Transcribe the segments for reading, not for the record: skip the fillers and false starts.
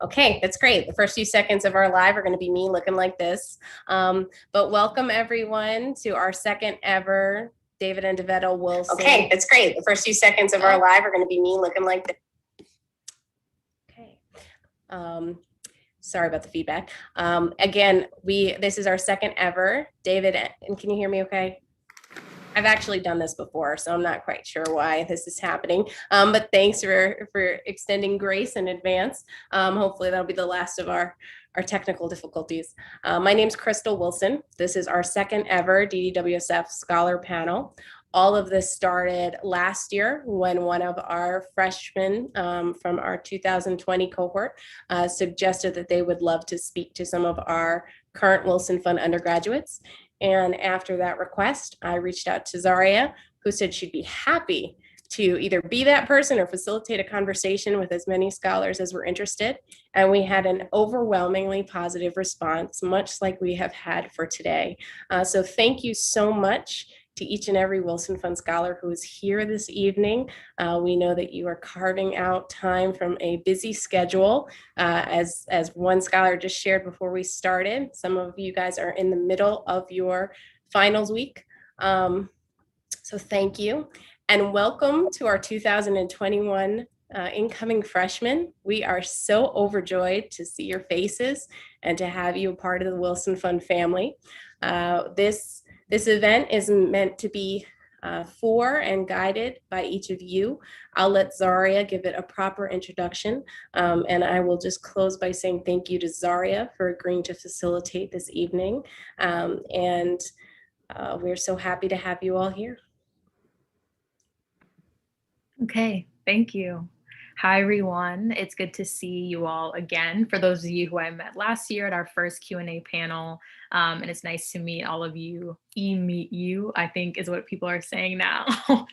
Okay, that's great. The first few seconds of our live are going to be me looking like this. But welcome everyone to our second ever David and DeVetto Wilson. Okay, that's great. The first few seconds of our live are going to be me looking like this. Okay. Sorry about the feedback. Again, this is our second ever David, and can you hear me okay? I've actually done this before, so I'm not quite sure why this is happening. But thanks for extending grace in advance. Hopefully that'll be the last of our technical difficulties. My name's Crystal Wilson. This is our second ever DDWSF Scholar Panel. All of this started last year when one of our freshmen from our 2020 cohort suggested that they would love to speak to some of our current Wilson Fund undergraduates. And after that request, I reached out to Zaria, who said she'd be happy to either be that person or facilitate a conversation with as many scholars as were interested. And we had an overwhelmingly positive response, much like we have had for today. So thank you so much to each and every Wilson Fund Scholar who is here this evening. We know that you are carving out time from a busy schedule. As one scholar just shared before we started, some of you guys are in the middle of your finals week. So thank you. And welcome to our 2021 incoming freshmen. We are so overjoyed to see your faces and to have you a part of the Wilson Fund family. This event is meant to be for and guided by each of you. I'll let Zaria give it a proper introduction, and I will just close by saying thank you to Zaria for agreeing to facilitate this evening. We're so happy to have you all here. Okay, thank you. Hi, everyone. It's good to see you all again. For those of you who I met last year at our first Q&A panel, and it's nice to meet all of you. Meet you, I think is what people are saying now.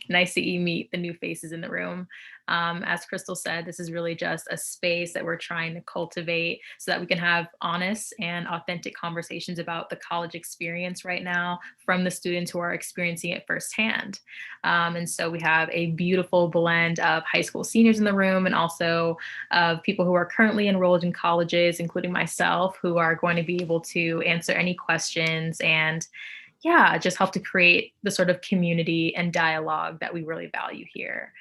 Nice to meet the new faces in the room. As Crystal said, this is really just a space that we're trying to cultivate so that we can have honest and authentic conversations about the college experience right now from the students who are experiencing it firsthand. And so we have a beautiful blend of high school seniors in the room and also of people who are currently enrolled in colleges, including myself, who are going to be able to answer any questions and just help to create the sort of community and dialogue that we really value here.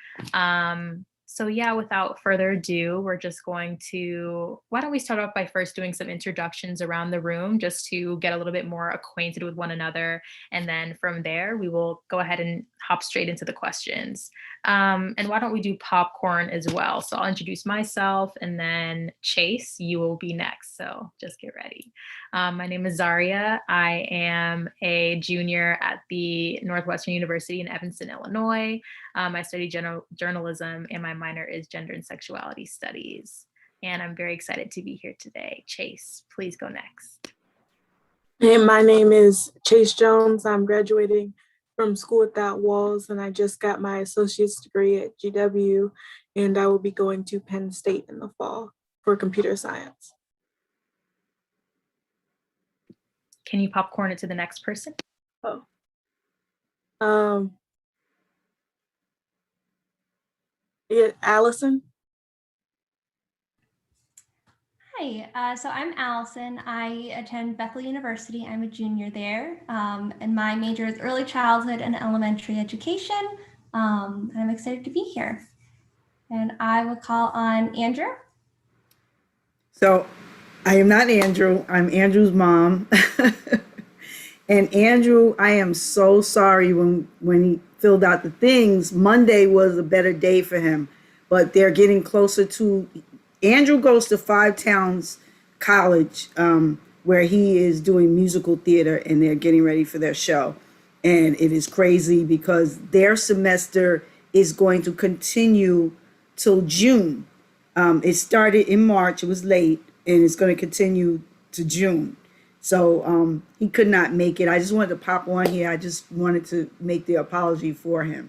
So without further ado, we're just going to, why don't we start off by first doing some introductions around the room just to get a little bit more acquainted with one another. And then from there, we will go ahead and hop straight into the questions. And why don't we do popcorn as well? So I'll introduce myself and then Chase, you will be next. So just get ready. My name is Zaria. I am a junior at the Northwestern University in Evanston, Illinois. I study journalism and my minor is gender and sexuality studies. And I'm very excited to be here today. Chase, please go next. Hey, my name is Chase Jones. I'm graduating from School Without Walls, and I just got my associate's degree at GW, and I will be going to Penn State in the fall for computer science. Can you popcorn it to the next person? Allison. Hi, so I'm Allison. I attend Bethel University. I'm a junior there, and my major is early childhood and elementary education. And I'm excited to be here. And I will call on Andrew. So I am not Andrew. I'm Andrew's mom. And Andrew, I am so sorry when he filled out the things. Monday was a better day for him, but they're getting closer to. Andrew goes to Five Towns College, where he is doing musical theater, and they're getting ready for their show. And it is crazy because their semester is going to continue till June. It started in March, it was late, and it's going to continue to June. So he could not make it. I just wanted to pop on here. I just wanted to make the apology for him.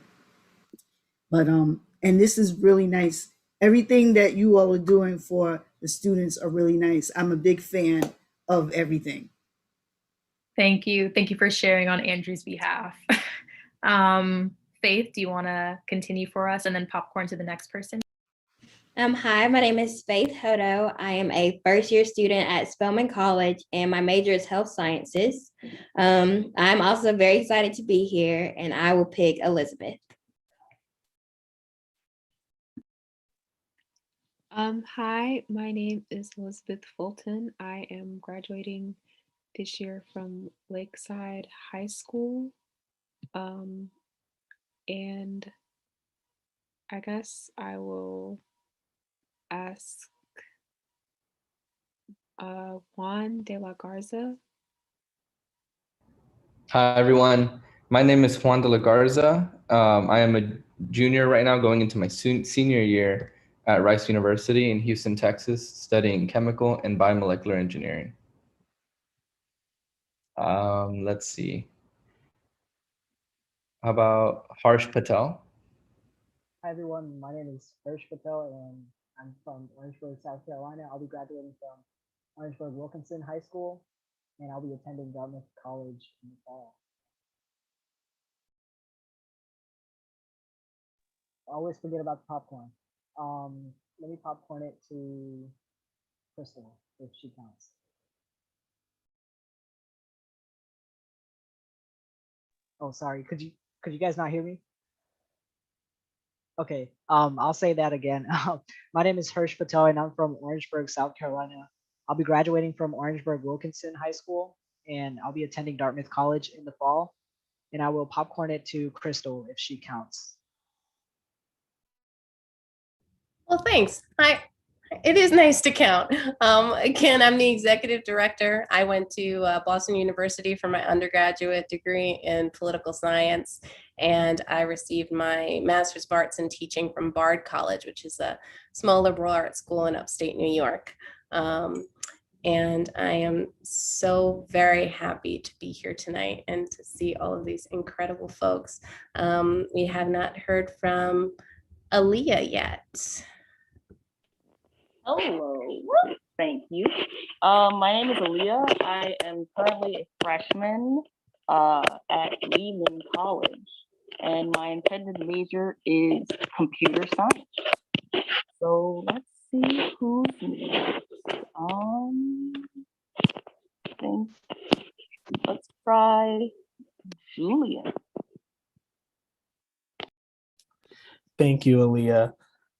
But and this is really nice. Everything that you all are doing for the students are really nice. I'm a big fan of everything. Thank you. Thank you for sharing on Andrew's behalf. Faith, do you want to continue for us and then popcorn to the next person? Hi, my name is Faith Hodo. I am a first-year student at Spelman College, and my major is health sciences. I'm also very excited to be here, and I will pick Elizabeth. Hi, my name is Elizabeth Fulton. I am graduating this year from Lakeside High School. And I guess I will ask Juan de la Garza. Hi, everyone. My name is Juan de la Garza. I am a junior right now going into my senior year at Rice University in Houston, Texas, studying chemical and biomolecular engineering. Let's see. How about Harsh Patel? Hi everyone, my name is Freshm and I'm from Orangeburg, South Carolina. I'll be graduating from Orangeburg Wilkinson High School and I'll be attending Dartmouth College in the fall. I always forget about the popcorn. Let me popcorn it to Crystal if she counts. Oh, sorry. Could you guys not hear me? Okay. I'll say that again. My name is Harsh Patel and I'm from Orangeburg, South Carolina. I'll be graduating from Orangeburg Wilkinson High School and I'll be attending Dartmouth College in the fall. And I will popcorn it to Crystal if she counts. Well, thanks. It is nice to count. Again, I'm the executive director. I went to Boston University for my undergraduate degree in political science, and I received my master's of arts in teaching from Bard College, which is a small liberal arts school in upstate New York. And I am so very happy to be here tonight and to see all of these incredible folks. We have not heard from Aliyah yet. Hello, thank you. My name is Aliyah. I am currently a freshman at Lehman College, and my intended major is computer science. So let's see who's next. Think, let's try Julian. Thank you, Aliyah.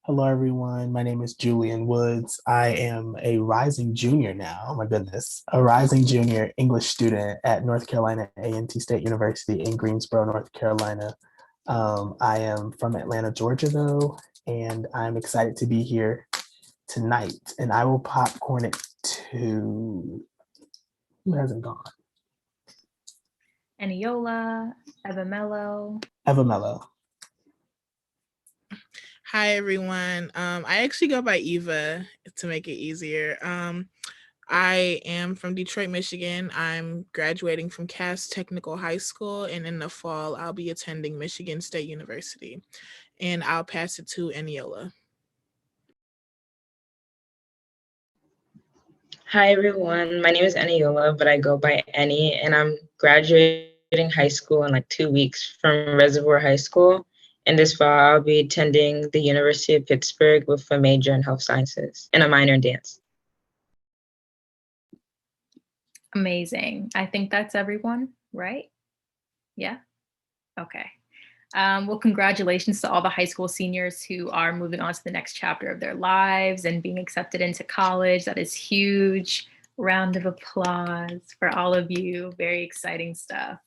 Hello, everyone. My name is Julian Woods. I am a rising junior now. Oh my goodness, a rising junior English student at North Carolina A&T State University in Greensboro, North Carolina. I am from Atlanta, Georgia, though, and I'm excited to be here tonight. And I will popcorn it to who hasn't gone? Eniola, Evamello. Evamello. Hi, everyone. I actually go by Eva to make it easier. I am from Detroit, Michigan. I'm graduating from Cass Technical High School, and in the fall, I'll be attending Michigan State University. And I'll pass it to Eniola. Hi, everyone. My name is Eniola, but I go by Eni, and I'm graduating high school in like 2 weeks from Reservoir High School. And this fall, I'll be attending the University of Pittsburgh with a major in health sciences and a minor in dance. Amazing. I think that's everyone, right? Yeah. Okay. Well, congratulations to all the high school seniors who are moving on to the next chapter of their lives and being accepted into college. That is huge. Round of applause for all of you. Very exciting stuff.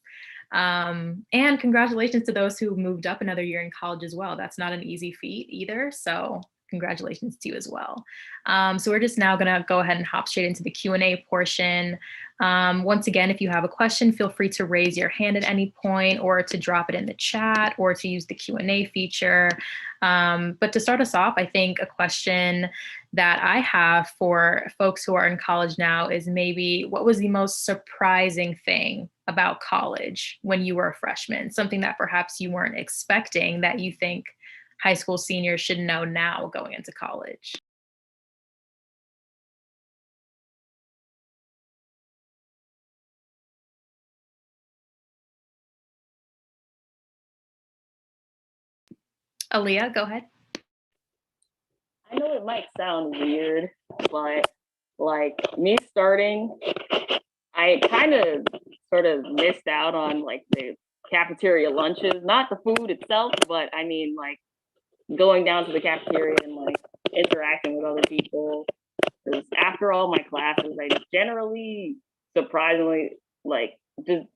And congratulations to those who moved up another year in college as well. That's not an easy feat either. So congratulations to you as well. So we're just now gonna go ahead and hop straight into the Q&A portion. Once again, if you have a question, feel free to raise your hand at any point or to drop it in the chat or to use the Q&A feature. But to start us off, I think a question that I have for folks who are in college now is maybe what was the most surprising thing about college when you were a freshman? Something that perhaps you weren't expecting that you think high school seniors should know now going into college? Aliyah, go ahead. I know it might sound weird, but like me starting, I kind of sort of missed out on like the cafeteria lunches, not the food itself, but I mean like going down to the cafeteria and like interacting with other people. Because after all my classes, I generally, surprisingly, like just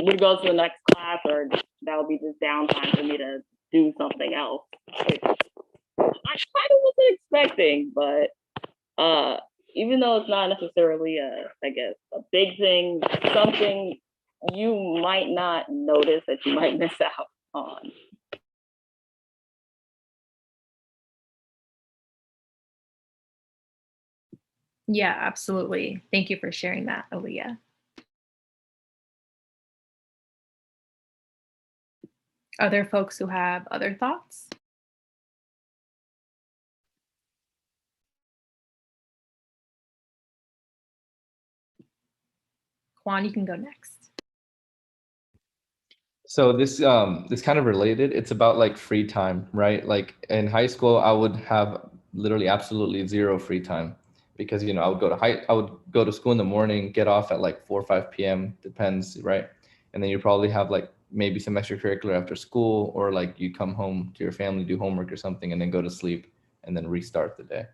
would go to the next class, or that would be just downtime for me to do something else, which I kind of wasn't expecting. But even though it's not necessarily I guess a big thing, something you might not notice that you might miss out on. Yeah, absolutely. Thank you for sharing that, Aliyah. Other folks who have other thoughts? Juan, you can go next. So this kind of related. It's about like free time, right? Like in high school, I would have literally absolutely zero free time because I would go to school in the morning, get off at like 4 or 5 p.m. depends, right? And then you probably have like maybe some extracurricular after school, or like you come home to your family, do homework or something, and then go to sleep and then restart the day.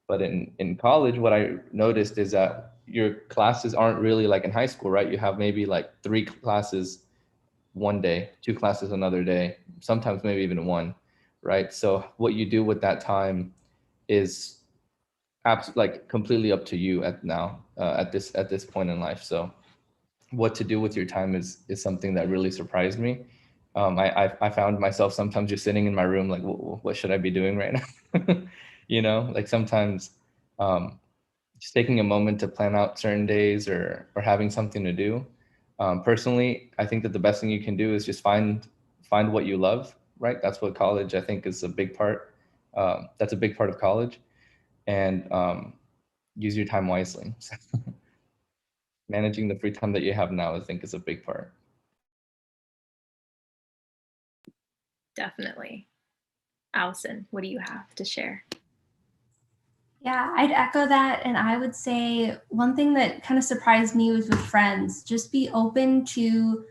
But in college, what I noticed is that your classes aren't really like in high school, right? You have maybe like 3 classes one day, 2 classes another day, sometimes maybe even 1, right? So what you do with that time is like completely up to you at this point in life. So what to do with your time is something that really surprised me. I found myself sometimes just sitting in my room like, what should I be doing right now? Like sometimes just taking a moment to plan out certain days or having something to do. Personally, I think that the best thing you can do is just find what you love, right? That's what college, I think, is a big part. That's a big part of college, and use your time wisely. Managing the free time that you have now, I think, is a big part. Definitely. Allison, what do you have to share? Yeah, I'd echo that. And I would say one thing that kind of surprised me was with friends, just be open to,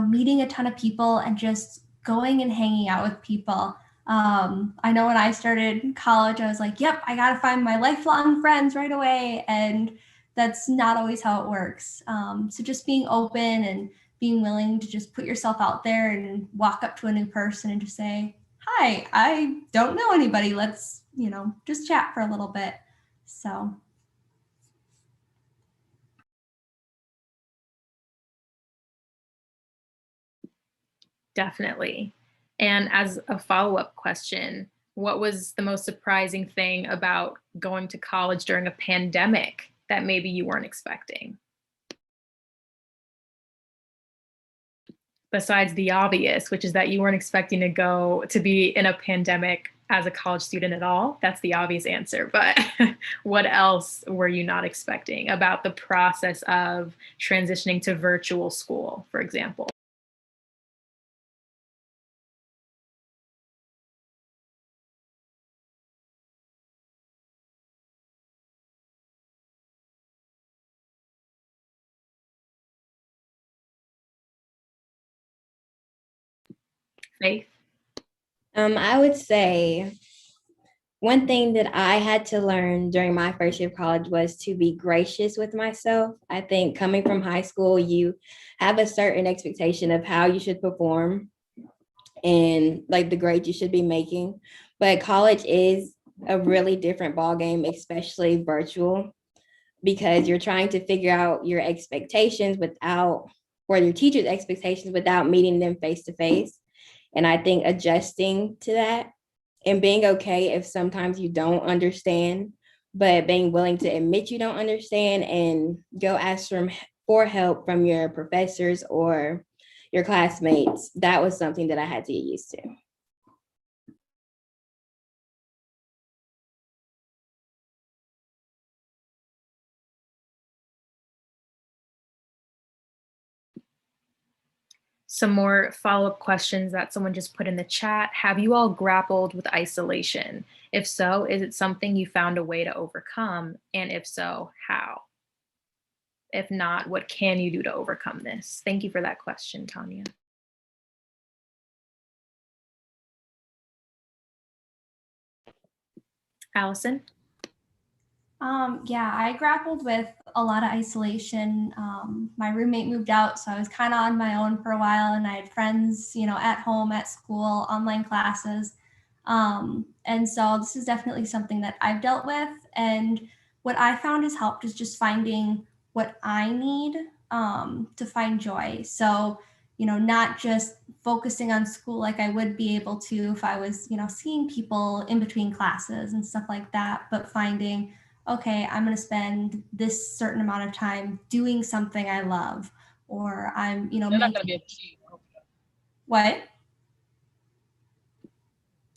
meeting a ton of people and just going and hanging out with people. I know when I started college, I was like, yep, I got to find my lifelong friends right away. And that's not always how it works. So just being open and being willing to just put yourself out there and walk up to a new person and just say, hi, I don't know anybody. Let's, just chat for a little bit. So. Definitely. And as a follow-up question, what was the most surprising thing about going to college during a pandemic that maybe you weren't expecting? Besides the obvious, which is that you weren't expecting to be in a pandemic as a college student at all. That's the obvious answer. But what else were you not expecting about the process of transitioning to virtual school, for example? Faith? I would say one thing that I had to learn during my first year of college was to be gracious with myself. I think coming from high school, you have a certain expectation of how you should perform and like the grades you should be making. But college is a really different ballgame, especially virtual, because you're trying to figure out your expectations or your teacher's expectations without meeting them face to face. And I think adjusting to that and being okay if sometimes you don't understand, but being willing to admit you don't understand and go ask for help from your professors or your classmates. That was something that I had to get used to. Some more follow-up questions that someone just put in the chat. Have you all grappled with isolation? If so, is it something you found a way to overcome? And if so, how? If not, what can you do to overcome this? Thank you for that question, Tanya. Allison? Yeah, I grappled with a lot of isolation. My roommate moved out, so I was kind of on my own for a while, and I had friends, at home, at school, online classes. And so this is definitely something that I've dealt with. And what I found has helped is just finding what I need to find joy. So, not just focusing on school like I would be able to if I was, seeing people in between classes and stuff like that, but finding, okay, I'm going to spend this certain amount of time doing something I love, or I'm, They're not making gonna be able to see you. what?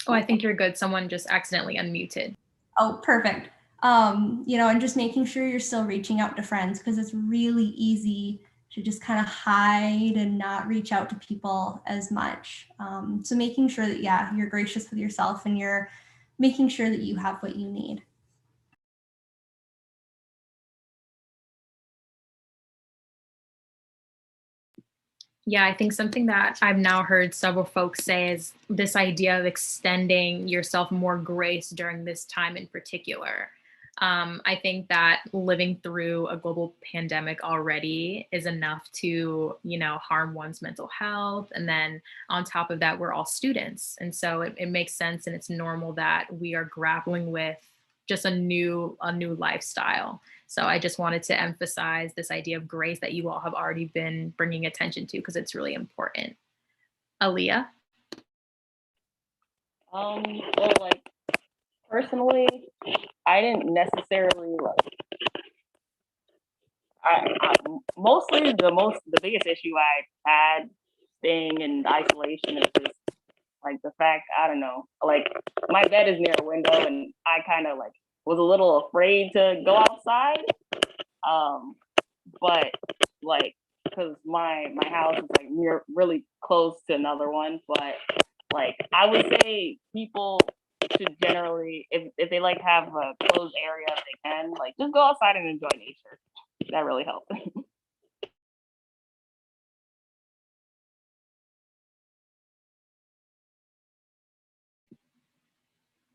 Oh, I think you're good. Someone just accidentally unmuted. Oh, perfect. And just making sure you're still reaching out to friends, because it's really easy to just kind of hide and not reach out to people as much. So making sure that, yeah, you're gracious with yourself and you're making sure that you have what you need. Yeah, I think something that I've now heard several folks say is this idea of extending yourself more grace during this time in particular. I think that living through a global pandemic already is enough to, harm one's mental health. And then on top of that, we're all students. And so it makes sense and it's normal that we are grappling with just a new lifestyle. So I just wanted to emphasize this idea of grace that you all have already been bringing attention to, because it's really important. Aliyah? Well, personally, I didn't necessarily mostly the biggest issue I had staying in isolation is just the fact, I don't know, my bed is near a window and I kind of was a little afraid to go outside. But because my house is near really close to another one, but I would say people should generally, if they have a closed area, if they can, just go outside and enjoy nature. That really helps.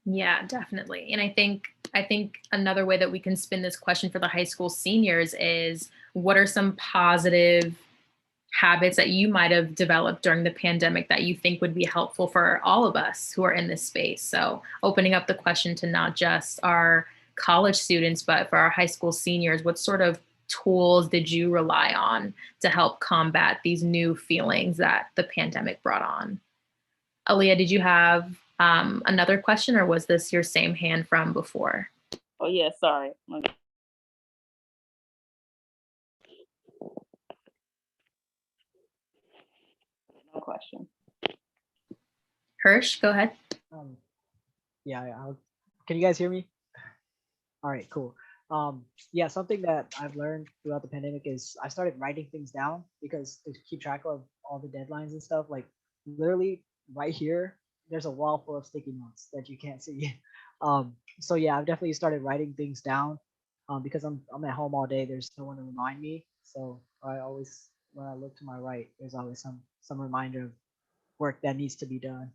Yeah, definitely. And I think another way that we can spin this question for the high school seniors is, what are some positive habits that you might have developed during the pandemic that you think would be helpful for all of us who are in this space? So opening up the question to not just our college students, but for our high school seniors, what sort of tools did you rely on to help combat these new feelings that the pandemic brought on? Aliyah, did you have another question, or was this your same hand from before? Oh yeah, sorry. No question. Hirsch, go ahead. Yeah, can you guys hear me? All right, cool. Yeah, something that I've learned throughout the pandemic is I started writing things down, because to keep track of all the deadlines and stuff, literally right here, there's a wall full of sticky notes that you can't see. So yeah, I've definitely started writing things down, because I'm at home all day. There's no one to remind me. So I always, when I look to my right, there's always some reminder of work that needs to be done.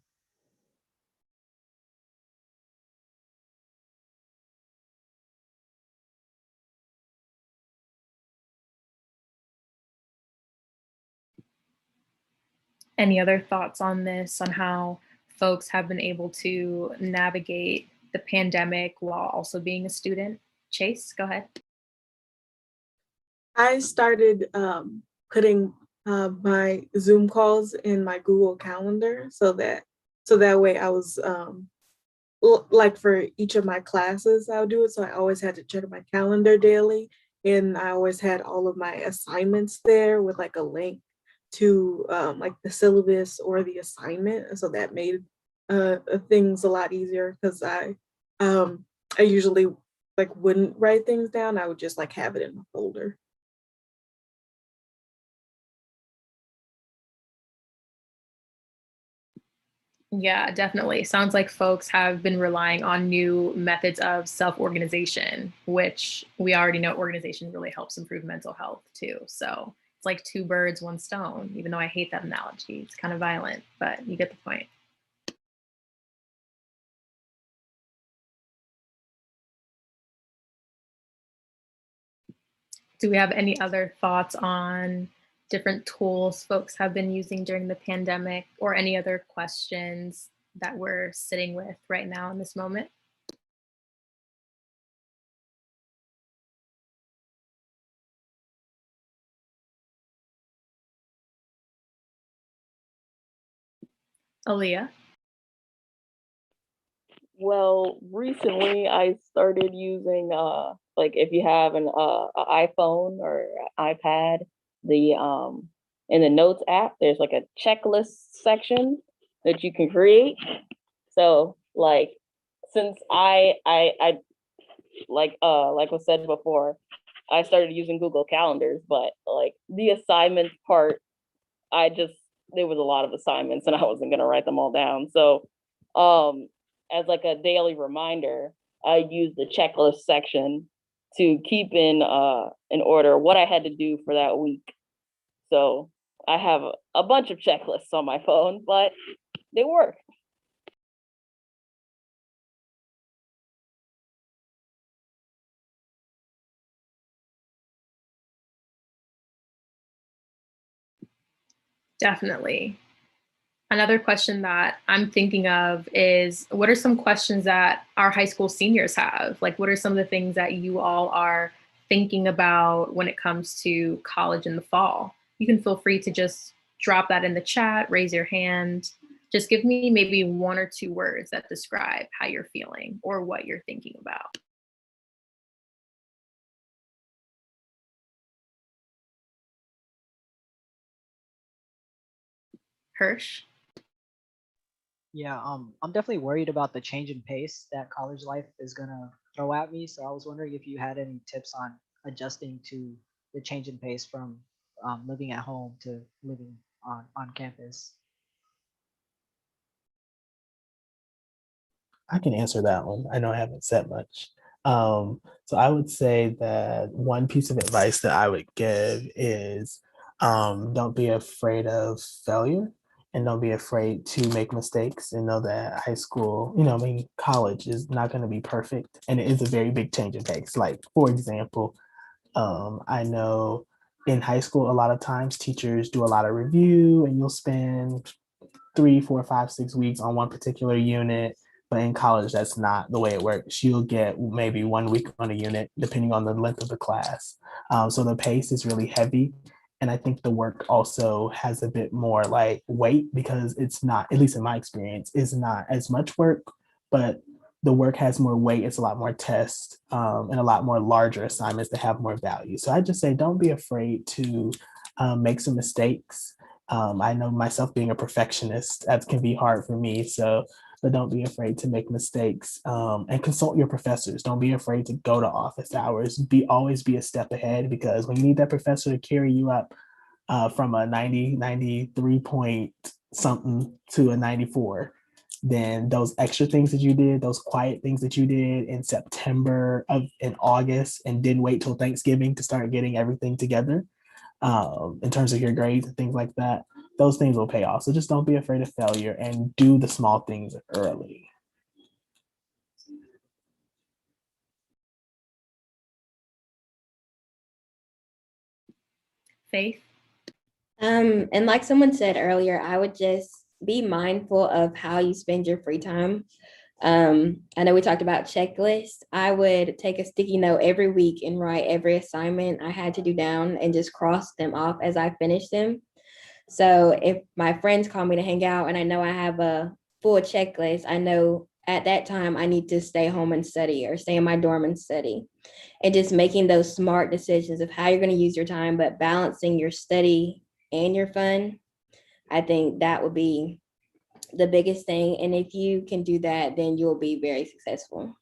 Any other thoughts on this, on how folks have been able to navigate the pandemic while also being a student? Chase, go ahead. I started putting my Zoom calls in my Google Calendar, so that way I was for each of my classes, I would do it. So I always had to check my calendar daily, and I always had all of my assignments there with a link to the syllabus or the assignment. So that made things a lot easier, because I usually wouldn't write things down. I would just have it in a folder. Yeah, definitely. Sounds like folks have been relying on new methods of self-organization, which we already know organization really helps improve mental health too. So it's like two birds, one stone, even though I hate that analogy. It's kind of violent, but you get the point. Do we have any other thoughts on different tools folks have been using during the pandemic, or any other questions that we're sitting with right now in this moment? Aliyah? Well, recently I started using like if you have an iPhone or iPad, the in the Notes app, there's like a checklist section that you can create. So like since I like was said before, I started using Google Calendars, but like the assignment part, I just there was a lot of assignments and I wasn't gonna write them all down. So as like a daily reminder, I used the checklist section to keep in order what I had to do for that week. So I have a bunch of checklists on my phone, but they work. Definitely. Another question that I'm thinking of is, what are some questions that our high school seniors have? Like, what are some of the things that you all are thinking about when it comes to college in the fall? You can feel free to just drop that in the chat, raise your hand. Just give me maybe one or two words that describe how you're feeling or what you're thinking about. Hirsch? Yeah, I'm definitely worried about the change in pace that college life is gonna throw at me. So I was wondering if you had any tips on adjusting to the change in pace from living at home to living on campus. I can answer that one. I know I haven't said much. So I would say that one piece of advice that I would give is don't be afraid of failure and don't be afraid to make mistakes and know that high school, I mean, college is not going to be perfect and it is a very big change in pace. Like, for example, I know in high school, a lot of times teachers do a lot of review and you'll spend 3, 4, 5, 6 weeks on one particular unit. But in college, that's not the way it works. You'll get maybe 1 week on a unit, depending on the length of the class. So the pace is really heavy. And I think the work also has a bit more like weight because it's not, at least in my experience, is not as much work, but the work has more weight. It's a lot more tests and a lot more larger assignments that have more value. So I just say, don't be afraid to make some mistakes. I know myself being a perfectionist, that can be hard for me. So, but don't be afraid to make mistakes and consult your professors. Don't be afraid to go to office hours. Always be a step ahead because when you need that professor to carry you up from a 90, 93 point something to a 94, then those extra things that you did, those quiet things that you did in September in August and didn't wait till Thanksgiving to start getting everything together in terms of your grades and things like that, those things will pay off. So just don't be afraid of failure and do the small things early. Faith? And like someone said earlier, I would just be mindful of how you spend your free time. I know we talked about checklists. I would take a sticky note every week and write every assignment I had to do down and just cross them off as I finished them. So if my friends call me to hang out and I know I have a full checklist, I know at that time I need to stay home and study or stay in my dorm and study. And just making those smart decisions of how you're going to use your time, but balancing your study and your fun. I think that would be the biggest thing. And if you can do that, then you'll be very successful.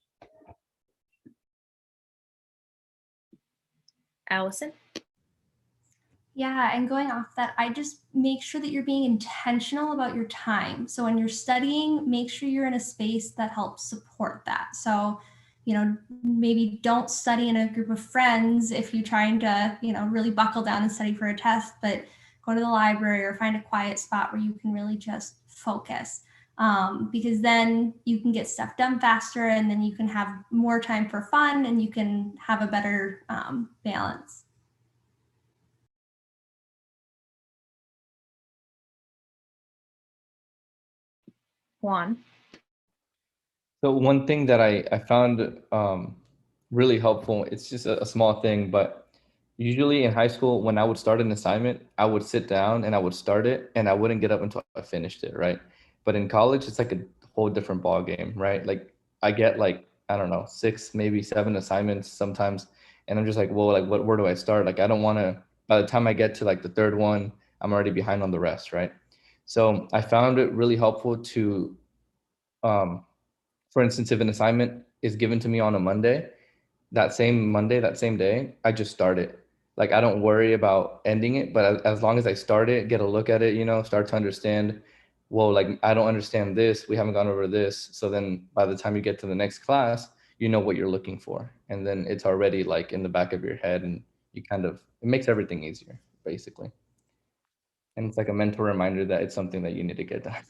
Allison? Yeah, and going off that, I just make sure that you're being intentional about your time. So when you're studying, make sure you're in a space that helps support that. So, maybe don't study in a group of friends if you're trying to, really buckle down and study for a test, but go to the library or find a quiet spot where you can really just focus. Because then you can get stuff done faster, and then you can have more time for fun, and you can have a better balance. Juan. So one thing that I found really helpful, it's just a small thing, but usually in high school, when I would start an assignment, I would sit down and I would start it and I wouldn't get up until I finished it, right? But in college, it's like a whole different ball game, right? Like I get like, I don't know, 6, maybe 7 assignments sometimes. And I'm just like, well, like where do I start? Like I don't want to, by the time I get to like the third one, I'm already behind on the rest, right? So I found it really helpful to, for instance, if an assignment is given to me on a Monday, that same day, I just start it. Like I don't worry about ending it, but as long as I start it, get a look at it, start to understand, well, like I don't understand this, we haven't gone over this. So then by the time you get to the next class, you know what you're looking for. And then it's already like in the back of your head and it makes everything easier, basically. And it's like a mental reminder that it's something that you need to get done.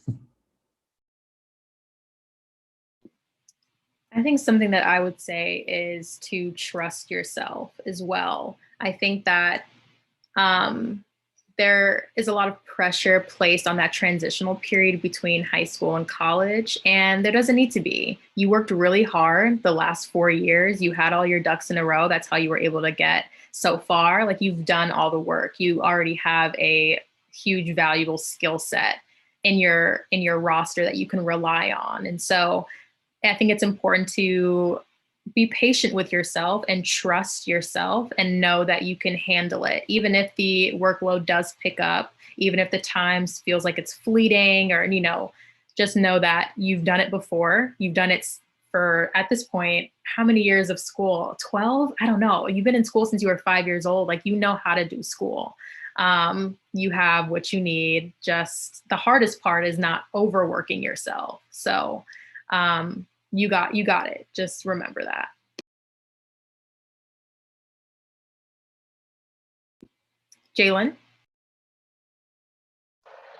I think something that I would say is to trust yourself as well. I think that there is a lot of pressure placed on that transitional period between high school and college, and there doesn't need to be. You worked really hard the last 4 years. You had all your ducks in a row. That's how you were able to get so far. Like you've done all the work. You already have a huge, valuable skill set in your roster that you can rely on. And so I think it's important to be patient with yourself and trust yourself and know that you can handle it. Even if the workload does pick up, even if the times feels like it's fleeting or, just know that you've done it before. You've done it for, at this point, how many years of school? 12? I don't know. You've been in school since you were 5 years old. Like, you know how to do school. You have what you need. Just the hardest part is not overworking yourself. So, you got it. Just remember that. Jay-Len?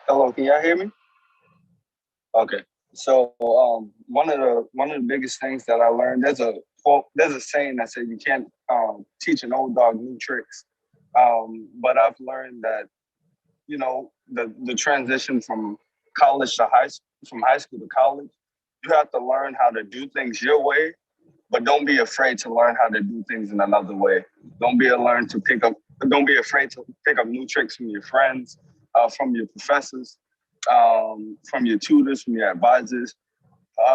Hello, can y'all hear me? Okay. So one of the biggest things that I learned, there's a saying that says you can't teach an old dog new tricks. But I've learned that, the transition from college to from high school to college, you have to learn how to do things your way, but don't be afraid to learn how to do things in another way. Don't be afraid to pick up new tricks from your friends, from your professors, from your tutors, from your advisors,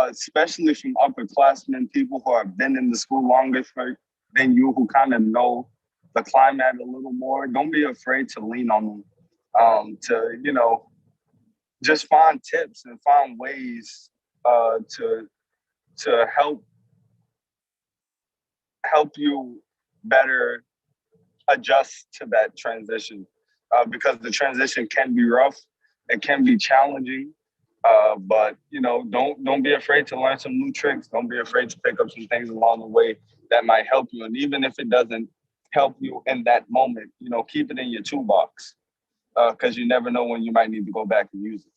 especially from upperclassmen, people who have been in the school longer than you, who kind of know the climate a little more. Don't be afraid to lean on them, to just find tips and find ways to help you better adjust to that transition, because the transition can be rough, it can be challenging, but don't be afraid to learn some new tricks. Don't be afraid to pick up some things along the way that might help you. And even if it doesn't help you in that moment, keep it in your toolbox, because you never know when you might need to go back and use it.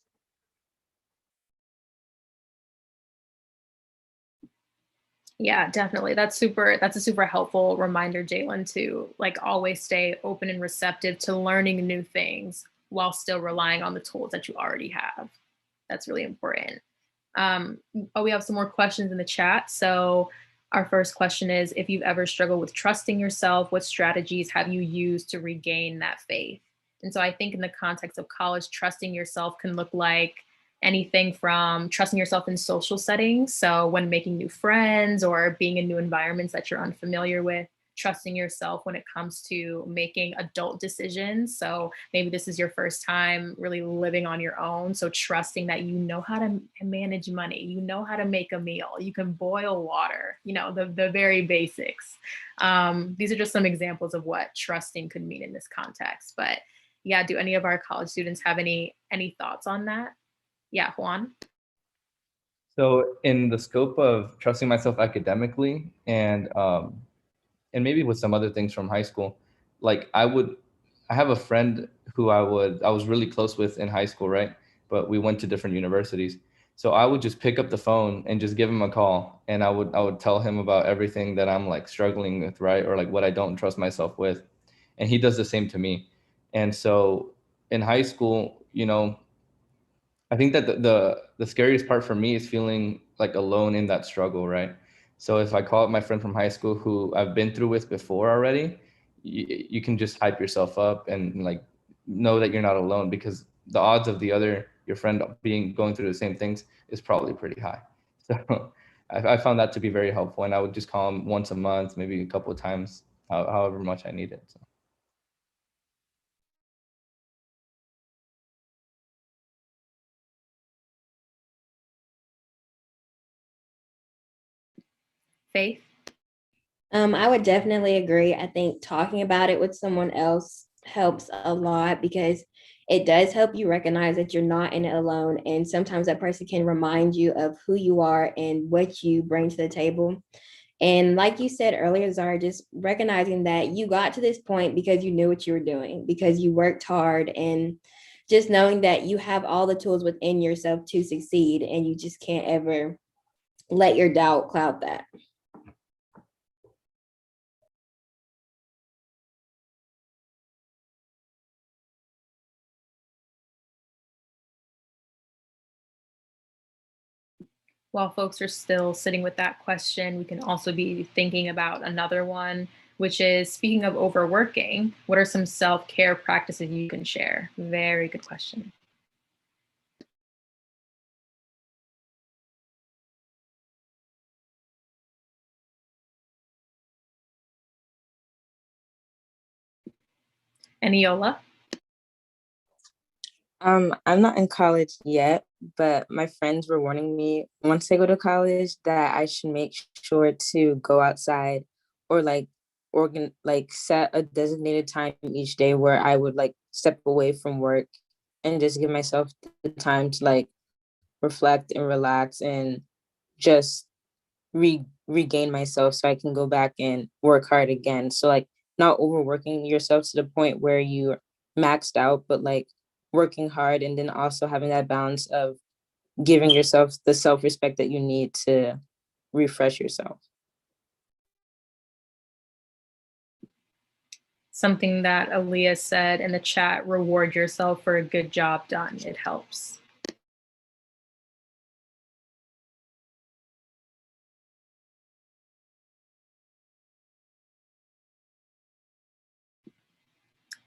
Yeah, definitely. That's a super helpful reminder, Jay-Len, to always stay open and receptive to learning new things while still relying on the tools that you already have. That's really important. We have some more questions in the chat. So our first question is, if you've ever struggled with trusting yourself, what strategies have you used to regain that faith? And so I think in the context of college, trusting yourself can look like anything from trusting yourself in social settings. So when making new friends or being in new environments that you're unfamiliar with, trusting yourself when it comes to making adult decisions. So maybe this is your first time really living on your own. So trusting that you know how to manage money, you know how to make a meal, you can boil water, you know, the very basics. These are just some examples of what trusting could mean in this context. But yeah, do any of our college students have any thoughts on that? Yeah, Juan? So in the scope of trusting myself academically and maybe with some other things from high school, like I have a friend who I was really close with in high school, right? But we went to different universities. So I would just pick up the phone and just give him a call, and I would tell him about everything that I'm like struggling with, right? Or like what I don't trust myself with. And he does the same to me. And so in high school, you know, I think that the scariest part for me is feeling like alone in that struggle, right? So if I call up my friend from high school who I've been through with before already, you can just hype yourself up and like know that you're not alone, because the odds of your friend going through the same things is probably pretty high. So I found that to be very helpful, and I would just call him once a month, maybe a couple of times, however much I needed. So. Faith? I would definitely agree. I think talking about it with someone else helps a lot because it does help you recognize that you're not in it alone. And sometimes that person can remind you of who you are and what you bring to the table. And like you said earlier, Zara, just recognizing that you got to this point because you knew what you were doing, because you worked hard, and just knowing that you have all the tools within yourself to succeed, and you just can't ever let your doubt cloud that. While folks are still sitting with that question, we can also be thinking about another one, which is, speaking of overworking, what are some self-care practices you can share? Very good question. Eniola? I'm not in college yet, but my friends were warning me once I go to college that I should make sure to go outside or set a designated time each day where I would like step away from work and just give myself the time to like reflect and relax and just regain myself so I can go back and work hard again. So like not overworking yourself to the point where you're maxed out, but like working hard and then also having that balance of giving yourself the self-respect that you need to refresh yourself. Something that Aliyah said in the chat, reward yourself for a good job done. It helps.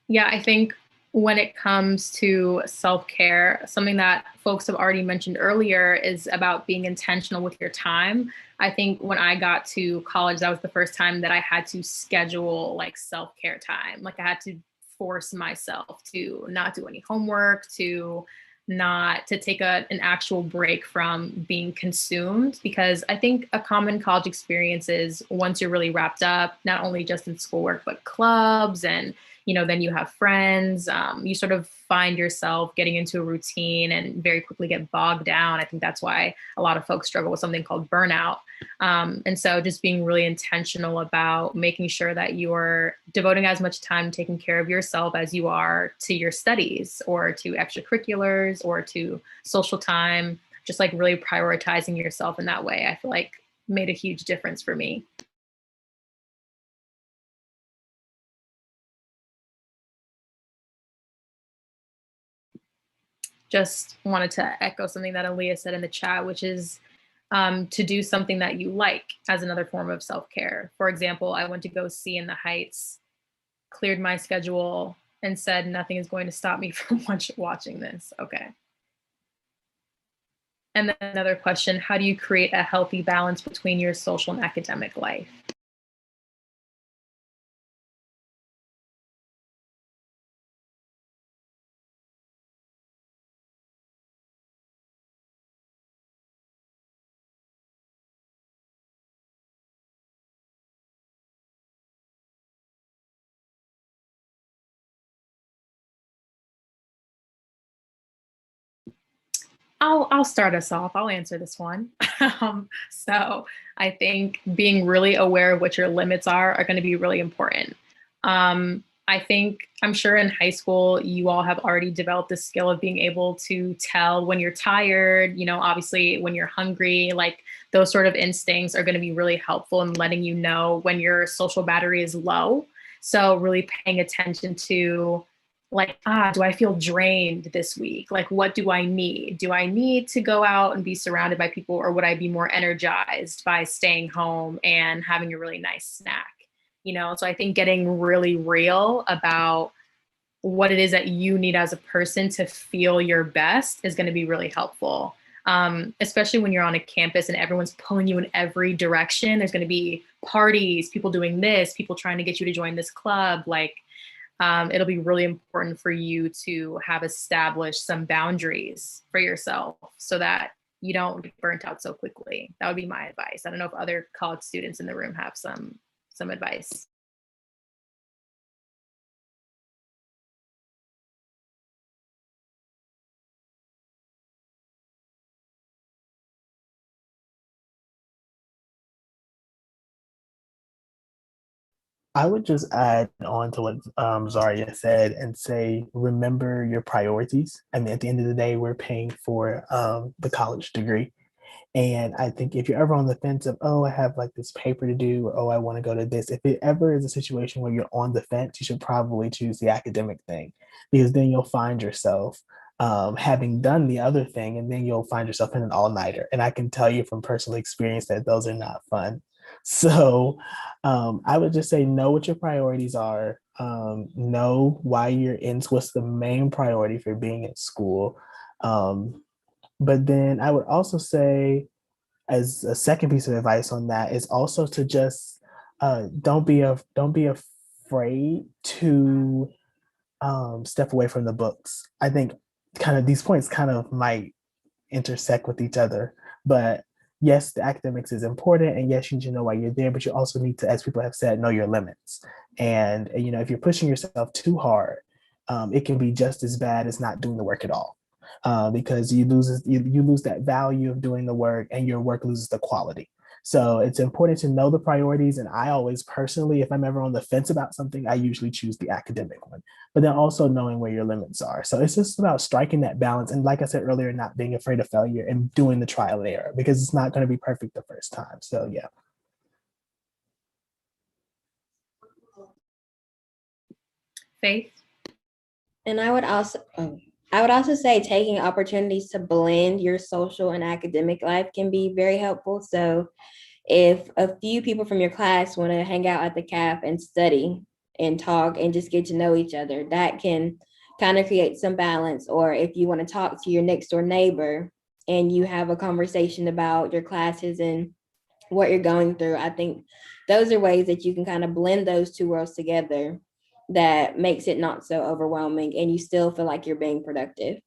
Yeah, I think when it comes to self-care, something that folks have already mentioned earlier is about being intentional with your time. I think when I got to college, that was the first time that I had to schedule like self-care time. Like I had to force myself to not do any homework, to take an actual break from being consumed, because I think a common college experience is once you're really wrapped up, not only just in schoolwork, but clubs, and then you have friends, you sort of find yourself getting into a routine and very quickly get bogged down. I think that's why a lot of folks struggle with something called burnout. And so just being really intentional about making sure that you're devoting as much time taking care of yourself as you are to your studies or to extracurriculars or to social time, just like really prioritizing yourself in that way, I feel like made a huge difference for me. Just wanted to echo something that Aliyah said in the chat, which is to do something that you like as another form of self-care. For example, I went to go see In the Heights, cleared my schedule, and said nothing is going to stop me from watching this. Okay. And then another question, how do you create a healthy balance between your social and academic life? I'll start us off. I'll answer this one. So I think being really aware of what your limits are going to be really important. I think I'm sure in high school you all have already developed the skill of being able to tell when you're tired, obviously when you're hungry, like those sort of instincts are going to be really helpful in letting you know when your social battery is low. So really paying attention to like, do I feel drained this week? Like, what do I need? Do I need to go out and be surrounded by people, or would I be more energized by staying home and having a really nice snack? So I think getting really real about what it is that you need as a person to feel your best is going to be really helpful. Especially when you're on a campus and everyone's pulling you in every direction. There's going to be parties, people doing this, people trying to get you to join this club. Like, it'll be really important for you to have established some boundaries for yourself so that you don't get burnt out so quickly. That would be my advice. I don't know if other college students in the room have some advice. I would just add on to what Zaria said and say, remember your priorities. I mean, at the end of the day, we're paying for the college degree. And I think if you're ever on the fence of, oh, I have like this paper to do, or oh, I want to go to this, if it ever is a situation where you're on the fence, you should probably choose the academic thing, because then you'll find yourself having done the other thing, and then you'll find yourself in an all-nighter. And I can tell you from personal experience that those are not fun. So I would just say, know what your priorities are, know why you're in, what's the main priority for being in school. But then I would also say, as a second piece of advice on that, is also to just don't be afraid to step away from the books. I think kind of these points kind of might intersect with each other, but yes, the academics is important, and yes, you need to know why you're there, but you also need to, as people have said, know your limits. And if you're pushing yourself too hard, it can be just as bad as not doing the work at all. Because you lose that value of doing the work, and your work loses the quality. So it's important to know the priorities. And I always personally, if I'm ever on the fence about something, I usually choose the academic one, but then also knowing where your limits are. So it's just about striking that balance. And like I said earlier, not being afraid of failure and doing the trial and error, because it's not going to be perfect the first time. So yeah. Faith? And I would also say taking opportunities to blend your social and academic life can be very helpful. So if a few people from your class want to hang out at the caf and study and talk and just get to know each other, that can kind of create some balance. Or if you want to talk to your next door neighbor and you have a conversation about your classes and what you're going through, I think those are ways that you can kind of blend those two worlds together that makes it not so overwhelming, and you still feel like you're being productive.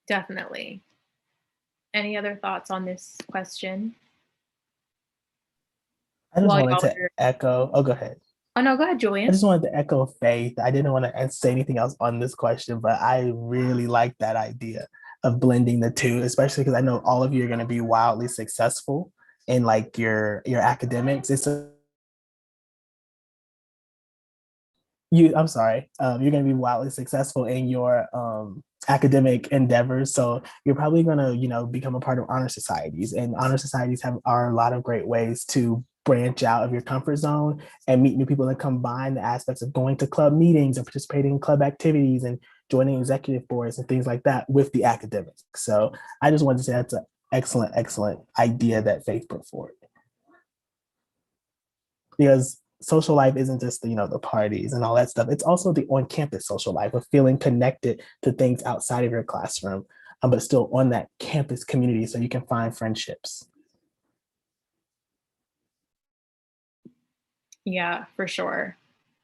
Definitely. Any other thoughts on this question? I just While wanted y'all to are- echo. Oh, go ahead. Oh no, go ahead, I Julian. just wanted to echo Faith. I didn't want to say anything else on this question, but I really like that idea of blending the two, especially because I know all of you are going to be wildly successful in like your academics. I'm sorry, you're going to be wildly successful in your academic endeavors. So you're probably going to, become a part of honor societies, and honor societies are a lot of great ways to branch out of your comfort zone and meet new people, and combine the aspects of going to club meetings and participating in club activities and joining executive boards and things like that with the academics. So I just wanted to say that's an excellent idea that Faith put forward. Because social life isn't just the parties and all that stuff. It's also the on-campus social life of feeling connected to things outside of your classroom, but still on that campus community, so you can find friendships. Yeah, for sure.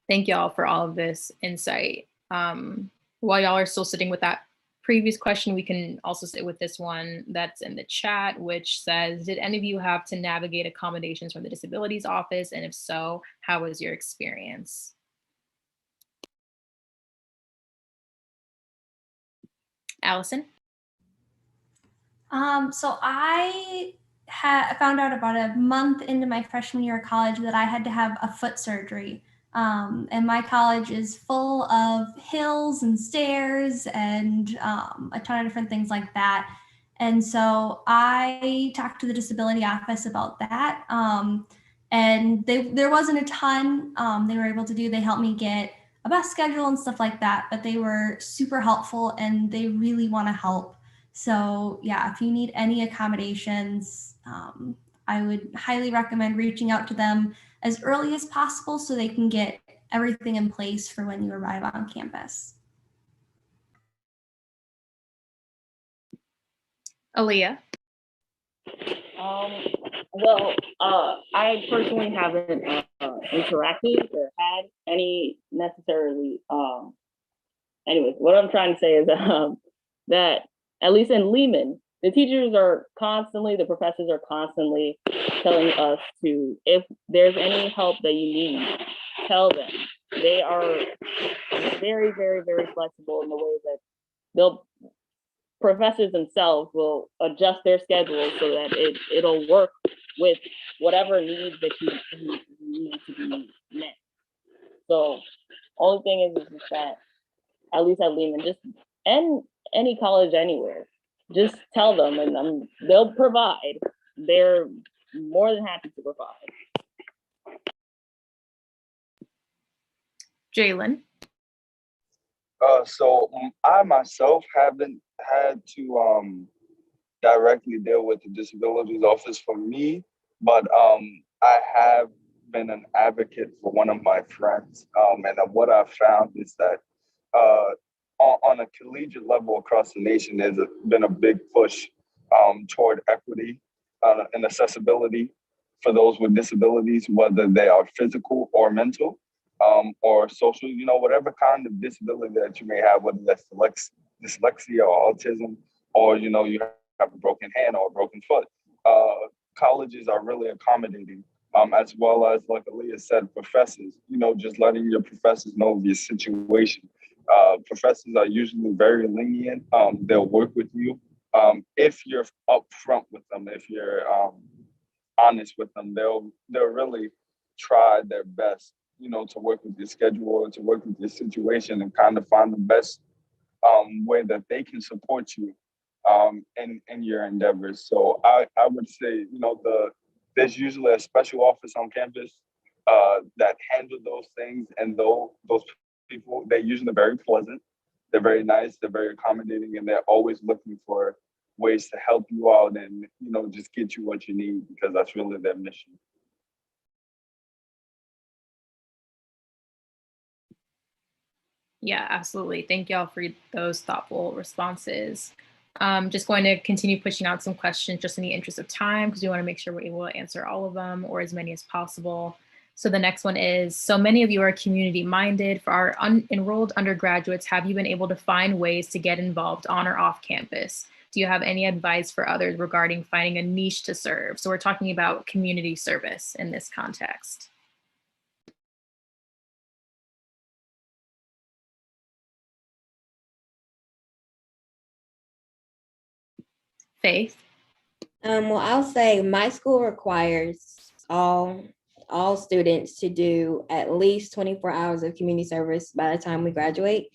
Thank y'all for all of this insight. While y'all are still sitting with that previous question, we can also sit with this one that's in the chat, which says, did any of you have to navigate accommodations from the disabilities office? And if so, how was your experience? Allison? So I found out about a month into my freshman year of college that I had to have a foot surgery. And my college is full of hills and stairs and a ton of different things like that. And so I talked to the disability office about that. And there wasn't a ton they were able to do. They helped me get a bus schedule and stuff like that, but they were super helpful and they really want to help. So yeah, if you need any accommodations, I would highly recommend reaching out to them as early as possible so they can get everything in place for when you arrive on campus. Aliyah? Well, I personally haven't interacted or had any necessarily. Anyways, what I'm trying to say is that at least in Lehman, the professors are constantly telling us to, if there's any help that you need, tell them. They are very, very, very flexible in the way that professors themselves will adjust their schedule so that it'll work with whatever needs that you need to be met. So only thing is that, at least at Lehman, just and any college anywhere, just tell them and they'll provide. They're more than happy to provide. Jay-Len? So I myself haven't had to directly deal with the disabilities office for me, but I have been an advocate for one of my friends. And what I've found is that on a collegiate level across the nation, there's been a big push toward equity and accessibility for those with disabilities, whether they are physical or mental. Or social, whatever kind of disability that you may have, whether that's dyslexia or autism, or, you have a broken hand or a broken foot. Colleges are really accommodating, as well as, like Aliyah said, professors, just letting your professors know of your situation. Professors are usually very lenient. They'll work with you. If you're upfront with them, if you're honest with them, they'll really try their best to work with your schedule, to work with your situation, and kind of find the best way that they can support you in your endeavors. So I would say, there's usually a special office on campus that handle those things, and those people, they're usually very pleasant, they're very nice, they're very accommodating, and they're always looking for ways to help you out and, just get you what you need, because that's really their mission. Yeah, absolutely. Thank y'all for those thoughtful responses. Just going to continue pushing out some questions just in the interest of time, because we want to make sure we're able to answer all of them or as many as possible. So the next one is, so many of you are community minded. For our enrolled undergraduates, have you been able to find ways to get involved on or off campus? Do you have any advice for others regarding finding a niche to serve? So we're talking about community service in this context. Faith? Well, I'll say my school requires all students to do at least 24 hours of community service by the time we graduate.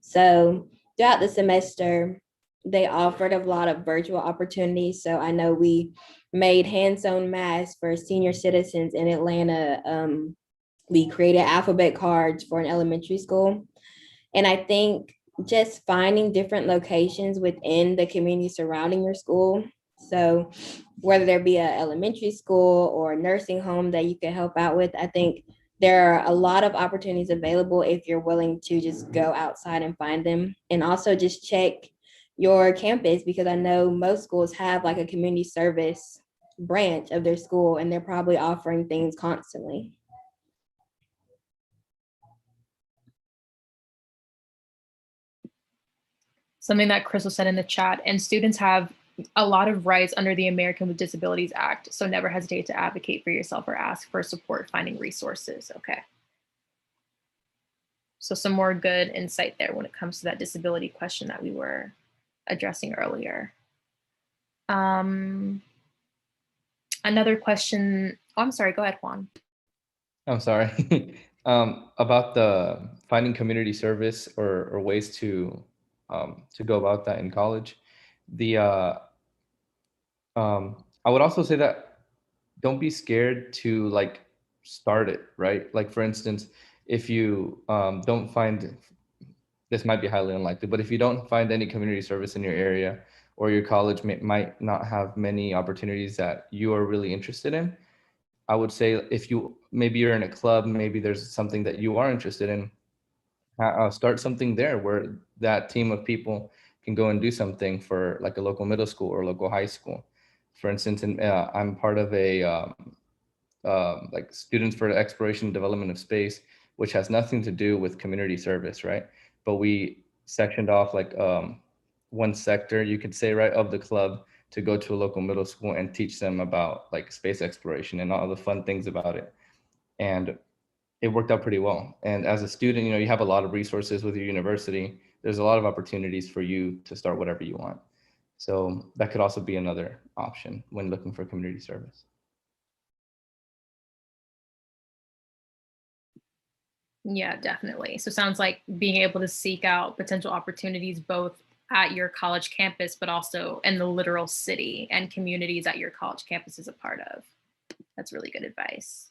So throughout the semester, they offered a lot of virtual opportunities. So I know we made hand-sewn masks for senior citizens in Atlanta. We created alphabet cards for an elementary school. And I think just finding different locations within the community surrounding your school. So whether there be an elementary school or a nursing home that you can help out with, I think there are a lot of opportunities available if you're willing to just go outside and find them. And also just check your campus, because I know most schools have like a community service branch of their school, and they're probably offering things constantly. something that Crystal said in the chat, and students have a lot of rights under the American with Disabilities Act. So never hesitate to advocate for yourself or ask for support finding resources. Okay. So some more good insight there when it comes to that disability question that we were addressing earlier. Another question. Oh, I'm sorry. Go ahead, Juan. I'm sorry. About the finding community service or ways to go about that in college. I would also say that don't be scared to like start it, right? Like for instance, if you don't find, this might be highly unlikely, but if you don't find any community service in your area, or your college might not have many opportunities that you are really interested in, I would say if maybe you're in a club, maybe there's something that you are interested in, start something there where that team of people can go and do something for like a local middle school or local high school. For instance, I'm part of a like Students for the Exploration and Development of Space, which has nothing to do with community service, right? But we sectioned off like one sector, you could say, right, of the club to go to a local middle school and teach them about like space exploration and all the fun things about it. And it worked out pretty well. And as a student, you have a lot of resources with your university. There's a lot of opportunities for you to start whatever you want. So that could also be another option when looking for community service. Yeah, definitely. So sounds like being able to seek out potential opportunities both at your college campus, but also in the literal city and communities that your college campus is a part of. That's really good advice.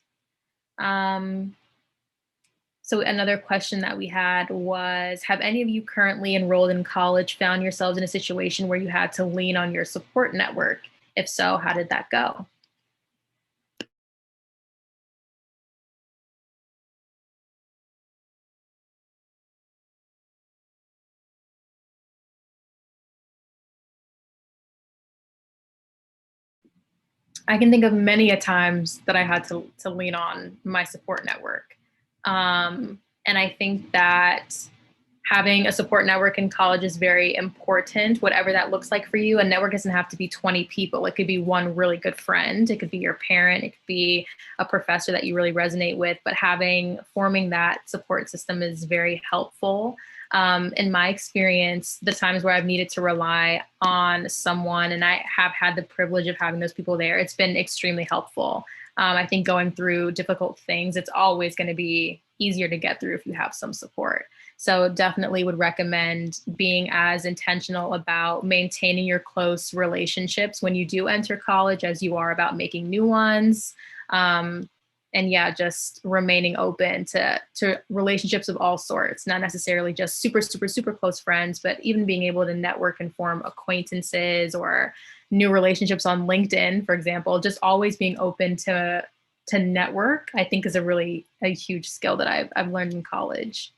So another question that we had was, have any of you currently enrolled in college found yourselves in a situation where you had to lean on your support network? If so, how did that go? I can think of many a times that I had to lean on my support network. And I think that having a support network in college is very important, whatever that looks like for you. A network doesn't have to be 20 people. It could be one really good friend. It could be your parent. It could be a professor that you really resonate with. But forming that support system is very helpful. In my experience, the times where I've needed to rely on someone, and I have had the privilege of having those people there, it's been extremely helpful. I think going through difficult things, it's always going to be easier to get through if you have some support. So definitely would recommend being as intentional about maintaining your close relationships when you do enter college as you are about making new ones. And yeah, just remaining open to relationships of all sorts, not necessarily just super, super, super close friends, but even being able to network and form acquaintances or new relationships on LinkedIn, for example. Just always being open to network, I think, is a huge skill that I've learned in college.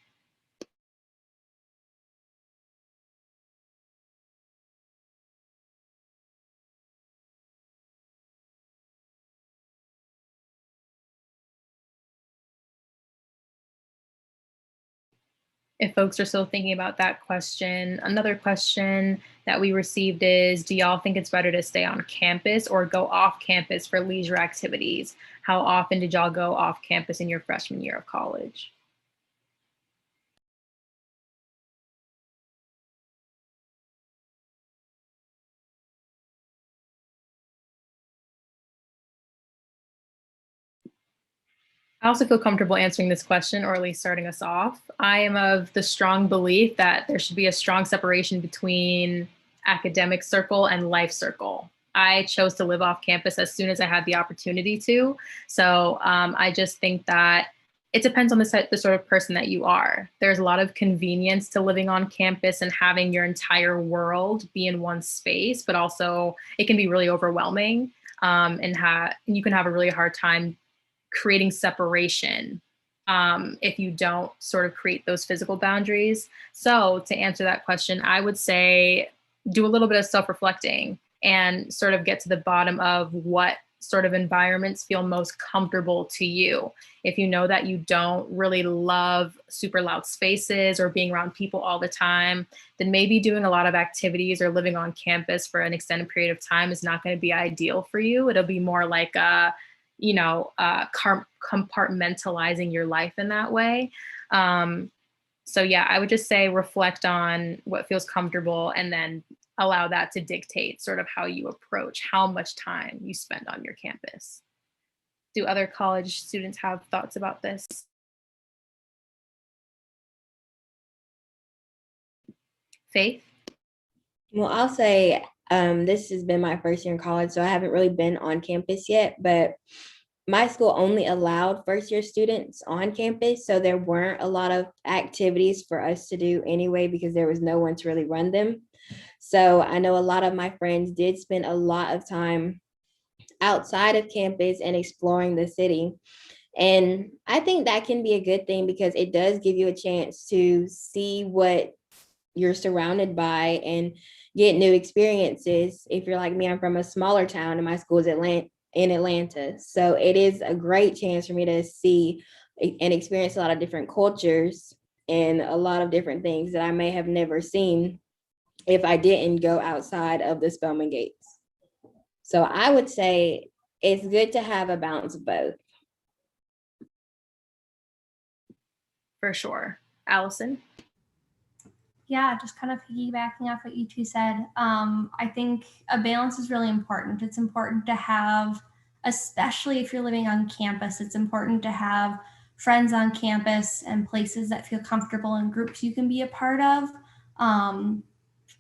If folks are still thinking about that question, another question that we received is, do y'all think it's better to stay on campus or go off campus for leisure activities? How often did y'all go off campus in your freshman year of college? I also feel comfortable answering this question, or at least starting us off. I am of the strong belief that there should be a strong separation between academic circle and life circle. I chose to live off campus as soon as I had the opportunity to. So I just think that it depends on the sort of person that you are. There's a lot of convenience to living on campus and having your entire world be in one space, but also it can be really overwhelming, and you can have a really hard time creating separation if you don't sort of create those physical boundaries. So to answer that question, I would say do a little bit of self-reflecting and sort of get to the bottom of what sort of environments feel most comfortable to you. If you know that you don't really love super loud spaces or being around people all the time, then maybe doing a lot of activities or living on campus for an extended period of time is not going to be ideal for you. It'll be more like compartmentalizing your life in that way. So yeah, I would just say reflect on what feels comfortable and then allow that to dictate sort of how you approach how much time you spend on your campus. Do other college students have thoughts about this? Faith? Well, I'll say this has been my first year in college, so I haven't really been on campus yet, but my school only allowed first year students on campus, so there weren't a lot of activities for us to do anyway because there was no one to really run them. So I know a lot of my friends did spend a lot of time outside of campus and exploring the city. And I think that can be a good thing because it does give you a chance to see what you're surrounded by and get new experiences. If you're like me, I'm from a smaller town and my school is in Atlanta. So it is a great chance for me to see and experience a lot of different cultures and a lot of different things that I may have never seen if I didn't go outside of the Spelman gates. So I would say it's good to have a balance of both. For sure. Allison? Yeah, just kind of piggybacking off what you two said. I think a balance is really important. It's important to have, especially if you're living on campus, it's important to have friends on campus and places that feel comfortable and groups you can be a part of.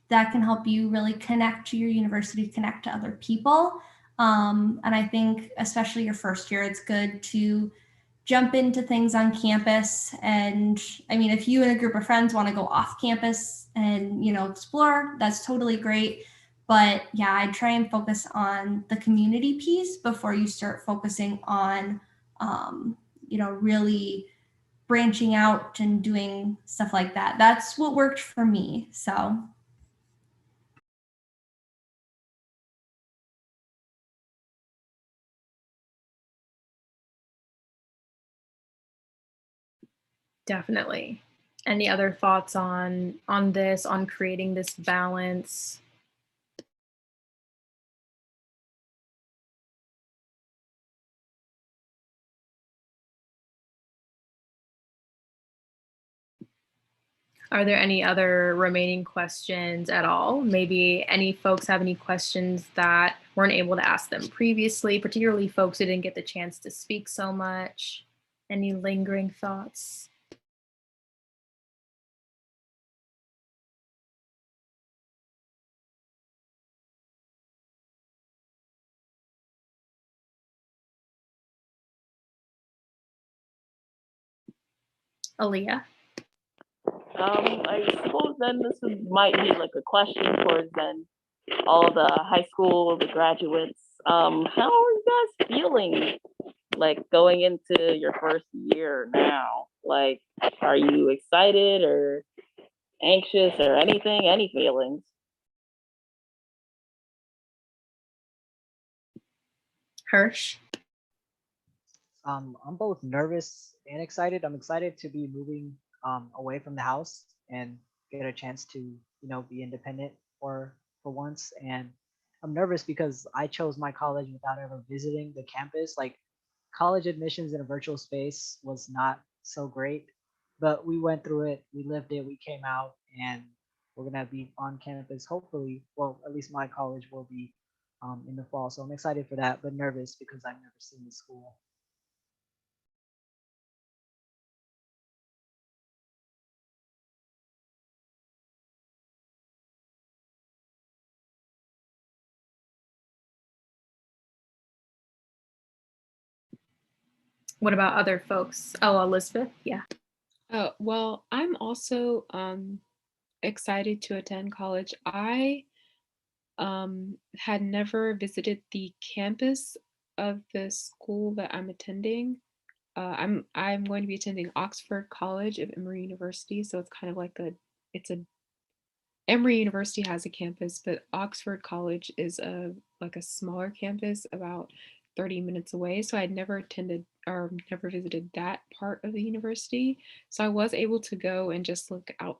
That can help you really connect to your university, connect to other people. And I think especially your first year, it's good to jump into things on campus. And I mean, if you and a group of friends want to go off campus and, explore, that's totally great. But yeah, I'd try and focus on the community piece before you start focusing on, really branching out and doing stuff like that. That's what worked for me. So. Definitely. Any other thoughts on this, on creating this balance? Are there any other remaining questions at all? Maybe any folks have any questions that weren't able to ask them previously, particularly folks who didn't get the chance to speak so much? Any lingering thoughts? Aliyah? I suppose then might be like a question towards then all the high school, the graduates. How are you guys feeling like going into your first year now? Like, are you excited or anxious or anything? Any feelings? Hirsch? I'm both nervous and excited. I'm excited to be moving away from the house and get a chance to, be independent for once. And I'm nervous because I chose my college without ever visiting the campus. Like college admissions in a virtual space was not so great, but we went through it, we lived it, we came out, and we're gonna be on campus. Hopefully, well, at least my college will be in the fall. So I'm excited for that, but nervous because I've never seen the school. What about other folks? Oh, Elizabeth? Yeah. Well, I'm also excited to attend college. I had never visited the campus of the school that I'm attending. I'm going to be attending Oxford College of Emory University, so it's kind of like Emory University has a campus, but Oxford College is like a smaller campus, about 30 minutes away. So I'd never attended or never visited that part of the university. So I was able to go and just look out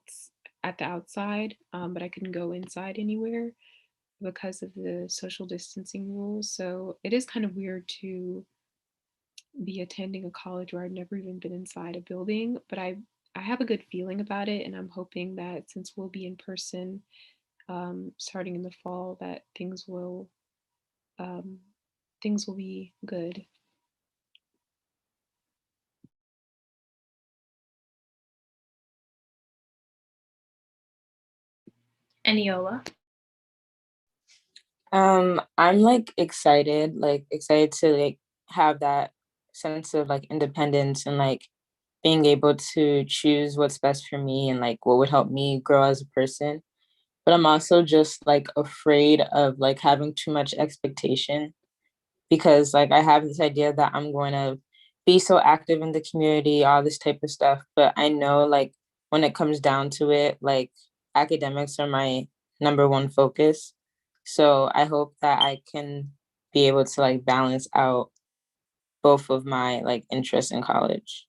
at the outside, but I couldn't go inside anywhere because of the social distancing rules. So it is kind of weird to be attending a college where I've never even been inside a building, but I have a good feeling about it, and I'm hoping that since we'll be in person starting in the fall, that things will be good. Eniola. I'm like excited to like have that sense of like independence and like being able to choose what's best for me and like what would help me grow as a person. But I'm also just like afraid of like having too much expectation because like I have this idea that I'm going to be so active in the community, all this type of stuff. But I know like when it comes down to it, like academics are my number one focus. So I hope that I can be able to like balance out both of my like interests in college.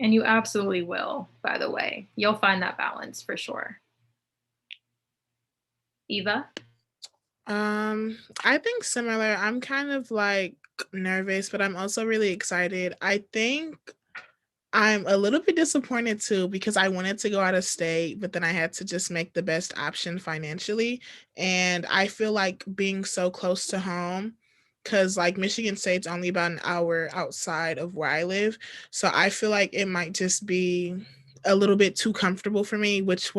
And you absolutely will, by the way. You'll find that balance for sure. Eva? I think similar. I'm kind of like nervous, but I'm also really excited. I think I'm a little bit disappointed too because I wanted to go out of state, but then I had to just make the best option financially. And I feel like being so close to home, because like Michigan State's only about an hour outside of where I live. So I feel like it might just be a little bit too comfortable for me, which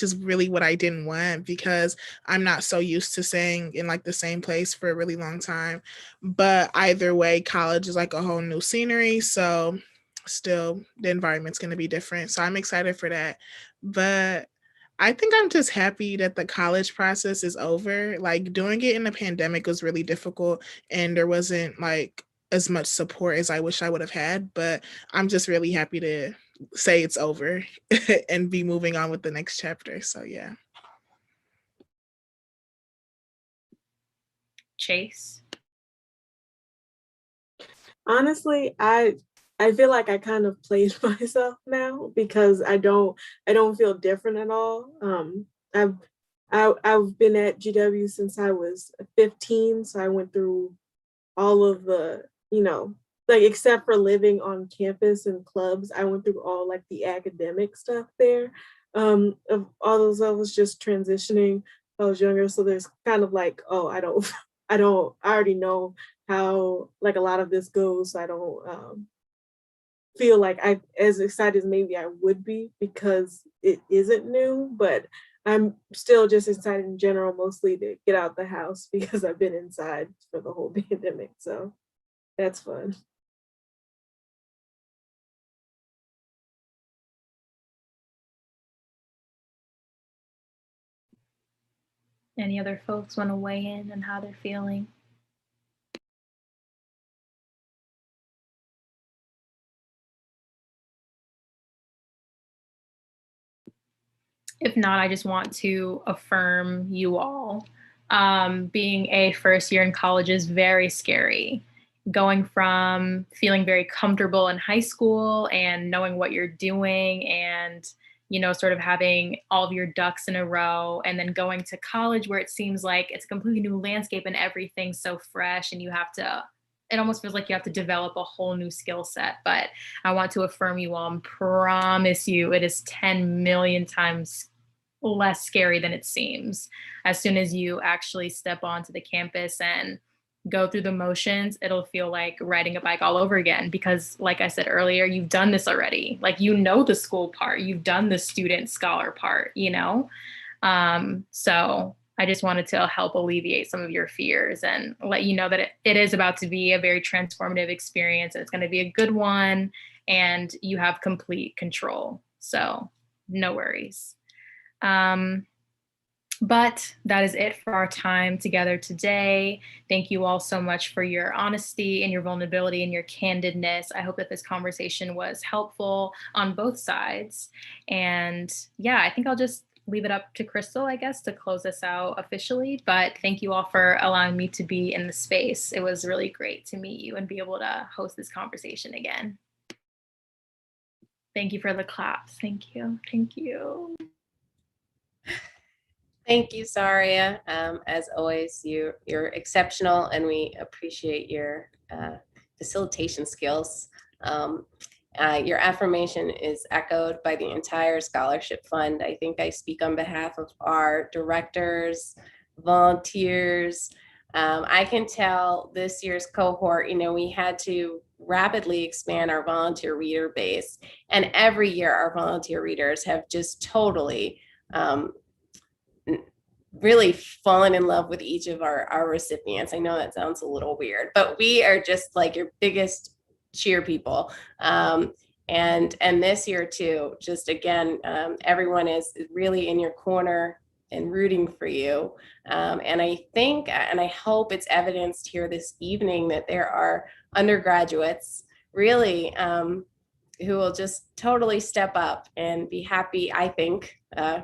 is really what I didn't want because I'm not so used to staying in like the same place for a really long time. But either way, college is like a whole new scenery. So still the environment's going to be different. So I'm excited for that. But I think I'm just happy that the college process is over. Like doing it in the pandemic was really difficult and there wasn't like as much support as I wish I would have had, but I'm just really happy to say it's over and be moving on with the next chapter. So yeah. Chase? Honestly, I feel like I kind of played myself now because I don't feel different at all. I've been at GW since I was 15, so I went through all of the, like except for living on campus and clubs, I went through all like the academic stuff there. Of all those, I was just transitioning. I was younger, so there's kind of like, oh, I already know how like a lot of this goes. So I don't feel like I as excited as maybe I would be because it isn't new, but I'm still just excited in general, mostly to get out the house because I've been inside for the whole pandemic. So that's fun. Any other folks want to weigh in on how they're feeling? If not, I just want to affirm you all. Being a first year in college is very scary. Going from feeling very comfortable in high school and knowing what you're doing and, sort of having all of your ducks in a row, and then going to college where it seems like it's a completely new landscape and everything's so fresh and it almost feels like you have to develop a whole new skill set. But I want to affirm you all and promise you it is 10 million times less scary than it seems. As soon as you actually step onto the campus and go through the motions, it'll feel like riding a bike all over again because, like I said earlier, you've done this already. Like, the school part, you've done the student scholar part, So I just wanted to help alleviate some of your fears and let you know that it is about to be a very transformative experience. And it's going to be a good one and you have complete control. So no worries. But that is it for our time together today. Thank you all so much for your honesty and your vulnerability and your candidness. I hope that this conversation was helpful on both sides. And yeah, I think I'll just leave it up to Crystal, I guess, to close us out officially. But thank you all for allowing me to be in the space. It was really great to meet you and be able to host this conversation again. Thank you for the claps. Thank you. Thank you. Thank you, Saria. As always, you're exceptional, and we appreciate your facilitation skills. Your affirmation is echoed by the entire scholarship fund. I think I speak on behalf of our directors, volunteers. I can tell this year's cohort, we had to rapidly expand our volunteer reader base. And every year our volunteer readers have just totally really fallen in love with each of our recipients. I know that sounds a little weird, but we are just like your biggest cheer people. And this year too, just again, everyone is really in your corner and rooting for you. And I think, and I hope it's evidenced here this evening, that there are undergraduates really who will just totally step up and be happy, I think,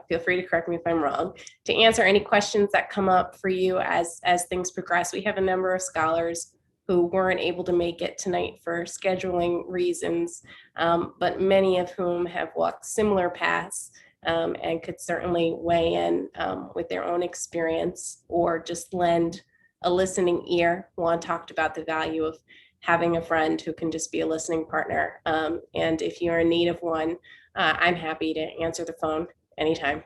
feel free to correct me if I'm wrong, to answer any questions that come up for you as things progress. We have a number of scholars who weren't able to make it tonight for scheduling reasons, but many of whom have walked similar paths and could certainly weigh in with their own experience or just lend a listening ear. Juan talked about the value of having a friend who can just be a listening partner. And if you're in need of one, I'm happy to answer the phone anytime.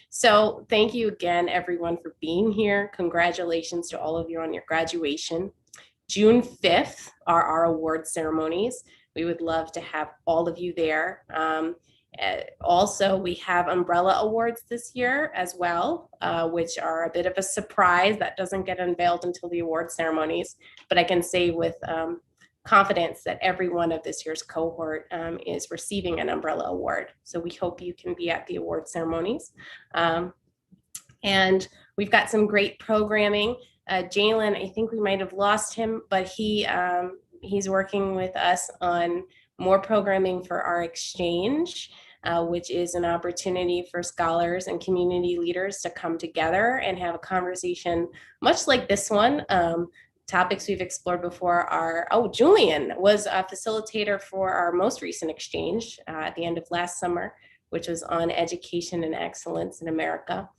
So thank you again, everyone, for being here. Congratulations to all of you on your graduation. June 5th are our award ceremonies. We would love to have all of you there. Also, we have umbrella awards this year as well, which are a bit of a surprise that doesn't get unveiled until the award ceremonies. But I can say with confidence that every one of this year's cohort is receiving an umbrella award. So we hope you can be at the award ceremonies. And we've got some great programming. Jay-Len, I think we might have lost him, but he's working with us on more programming for our exchange, which is an opportunity for scholars and community leaders to come together and have a conversation much like this one. Topics we've explored before are, Julian was a facilitator for our most recent exchange at the end of last summer, which was on education and excellence in America.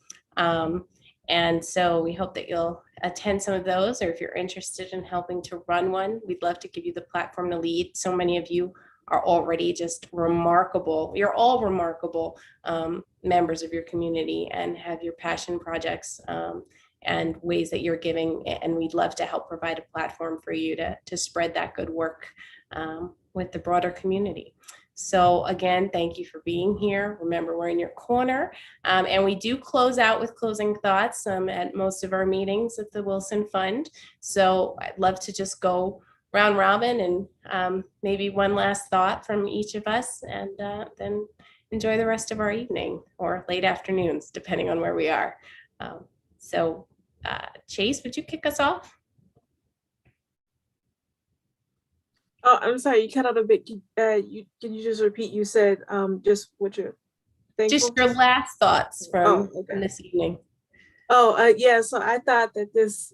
And so we hope that you'll attend some of those, or if you're interested in helping to run one, we'd love to give you the platform to lead. So many of you are already just remarkable. You're all remarkable members of your community and have your passion projects and ways that you're giving. And we'd love to help provide a platform for you to spread that good work with the broader community. So again, thank you for being here. Remember, we're in your corner. And we do close out with closing thoughts at most of our meetings at the Wilson Fund. So I'd love to just go round robin and maybe one last thought from each of us, and then enjoy the rest of our evening or late afternoons, depending on where we are. So Chase, would you kick us off? Oh, I'm sorry, you cut out a bit. Can you just repeat? You said just what you're thankful Just your last thoughts from this evening. Yeah, so I thought that this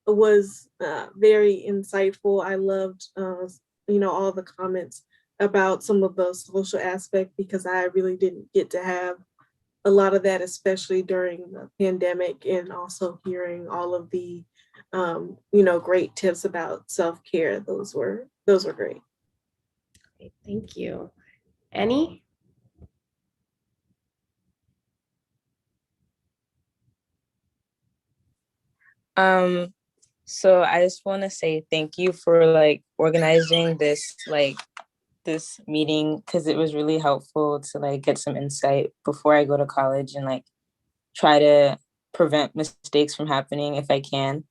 was very insightful. I loved all the comments about some of the social aspect, because I really didn't get to have a lot of that, especially during the pandemic, and also hearing all of the great tips about self-care. Those were great. Okay, thank you. Annie? So I just want to say thank you for organizing this meeting, because it was really helpful to get some insight before I go to college and try to prevent mistakes from happening if I can.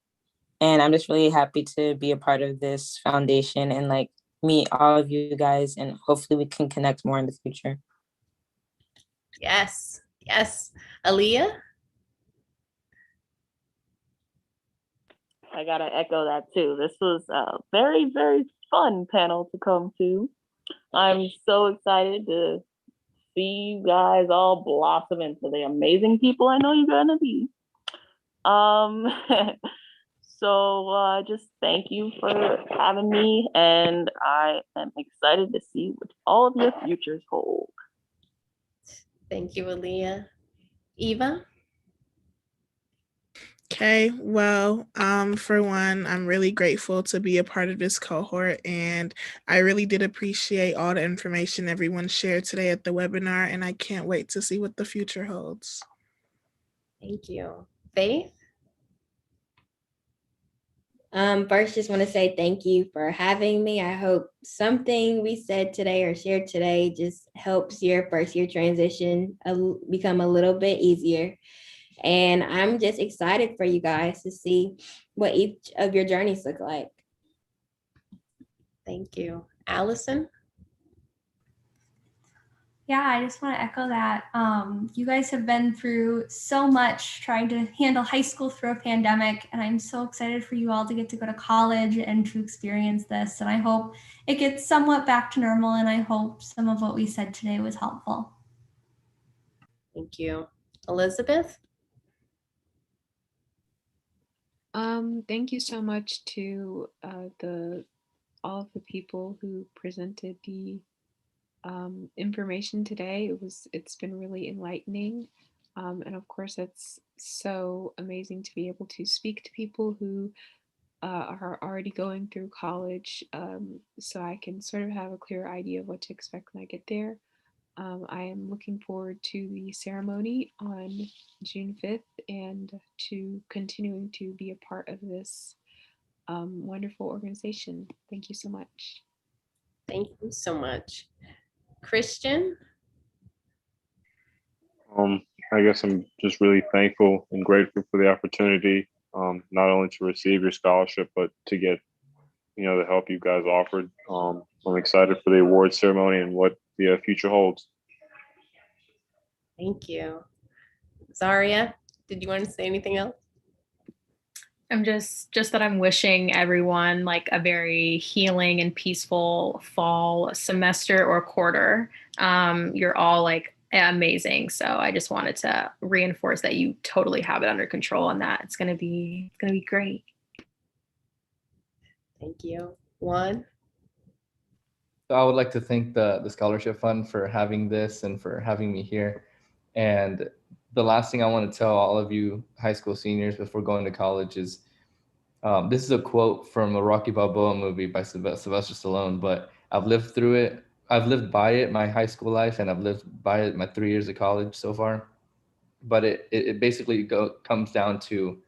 And I'm just really happy to be a part of this foundation and meet all of you guys, and hopefully we can connect more in the future. Yes. Aliyah? I gotta echo that too. This was a very, very fun panel to come to. I'm so excited to see you guys all blossom into the amazing people I know you're gonna be. So just thank you for having me, and I am excited to see what all of your futures hold. Thank you, Aliyah. Eva? Okay, well, for one, I'm really grateful to be a part of this cohort, and I really did appreciate all the information everyone shared today at the webinar, and I can't wait to see what the future holds. Thank you. Faith? First, just want to say thank you for having me. I hope something we said today or shared today just helps your first year transition become a little bit easier. And I'm just excited for you guys to see what each of your journeys look like. Thank you. Allison? Yeah, I just want to echo that. You guys have been through so much trying to handle high school through a pandemic, and I'm so excited for you all to get to go to college and to experience this. And I hope it gets somewhat back to normal, and I hope some of what we said today was helpful. Thank you. Elizabeth? Thank you so much to all of the people who presented the information today. It's been really enlightening, and of course it's so amazing to be able to speak to people who are already going through college, so I can sort of have a clear idea of what to expect when I get there. I am looking forward to the ceremony on June 5th and to continuing to be a part of this wonderful organization. Thank you so much. Thank you so much. Christian? I guess I'm just really thankful and grateful for the opportunity, not only to receive your scholarship, but to get, the help you guys offered. I'm excited for the award ceremony and what the future holds. Thank you. Zaria, did you want to say anything else? I'm just that I'm wishing everyone like a very healing and peaceful fall semester or quarter. You're all like amazing. So I just wanted to reinforce that you totally have it under control and that it's gonna be great. Thank you. Juan? So I would like to thank the Scholarship Fund for having this and for having me here. And the last thing I want to tell all of you high school seniors before going to college is, this is a quote from a Rocky Balboa movie by Sylvester Stallone, but I've lived through it. I've lived by it my high school life, and I've lived by it my 3 years of college so far. But it basically comes down to,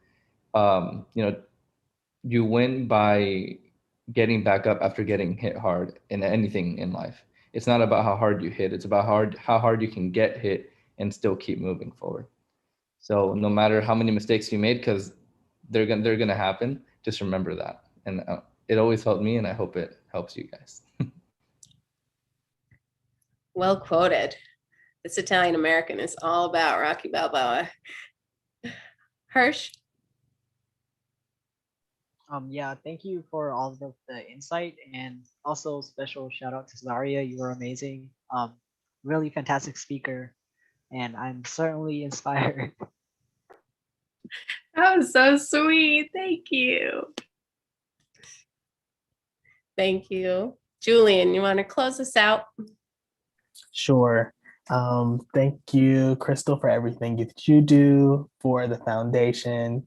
you win by getting back up after getting hit hard in anything in life. It's not about how hard you hit. It's about how hard you can get hit and still keep moving forward. So no matter how many mistakes you made, because they're gonna happen, just remember that. And it always helped me, and I hope it helps you guys. Well quoted. This Italian American is all about Rocky Balboa. Hirsch? Yeah, thank you for all of the insight, and also special shout out to Zaria. You were amazing. Really fantastic speaker, and I'm certainly inspired. That was so sweet. Thank you. Thank you. Julian, you want to close us out? Sure. Thank you, Crystal, for everything that you do for the foundation.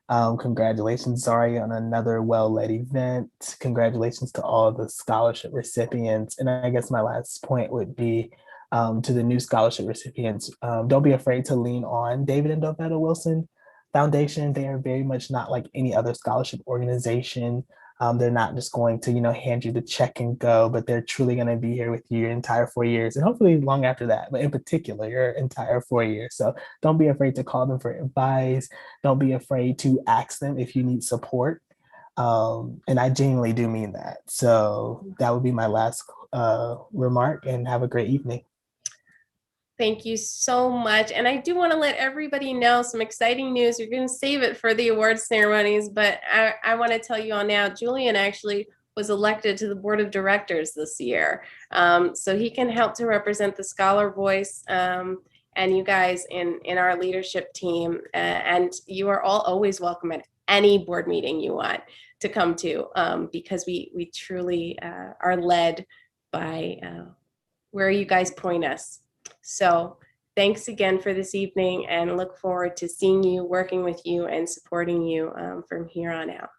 Congratulations, Zaria, on another well-led event. Congratulations to all the scholarship recipients. And I guess my last point would be to the new scholarship recipients, don't be afraid to lean on David and Dovetta Wilson Foundation. They are very much not like any other scholarship organization. They're not just going to, hand you the check and go, but they're truly going to be here with you your entire 4 years and hopefully long after that, but in particular, your entire 4 years. So don't be afraid to call them for advice. Don't be afraid to ask them if you need support. And I genuinely do mean that. So that would be my last remark, and have a great evening. Thank you so much. And I do want to let everybody know some exciting news. You're going to save it for the awards ceremonies, but I want to tell you all now, Julian actually was was elected to the board of directors this year. So he can help to represent the scholar voice and you guys in our leadership team. And you are all always welcome at any board meeting you want to come to, because we truly are led by where you guys point us. So thanks again for this evening, and look forward to seeing you, working with you, and supporting you from here on out.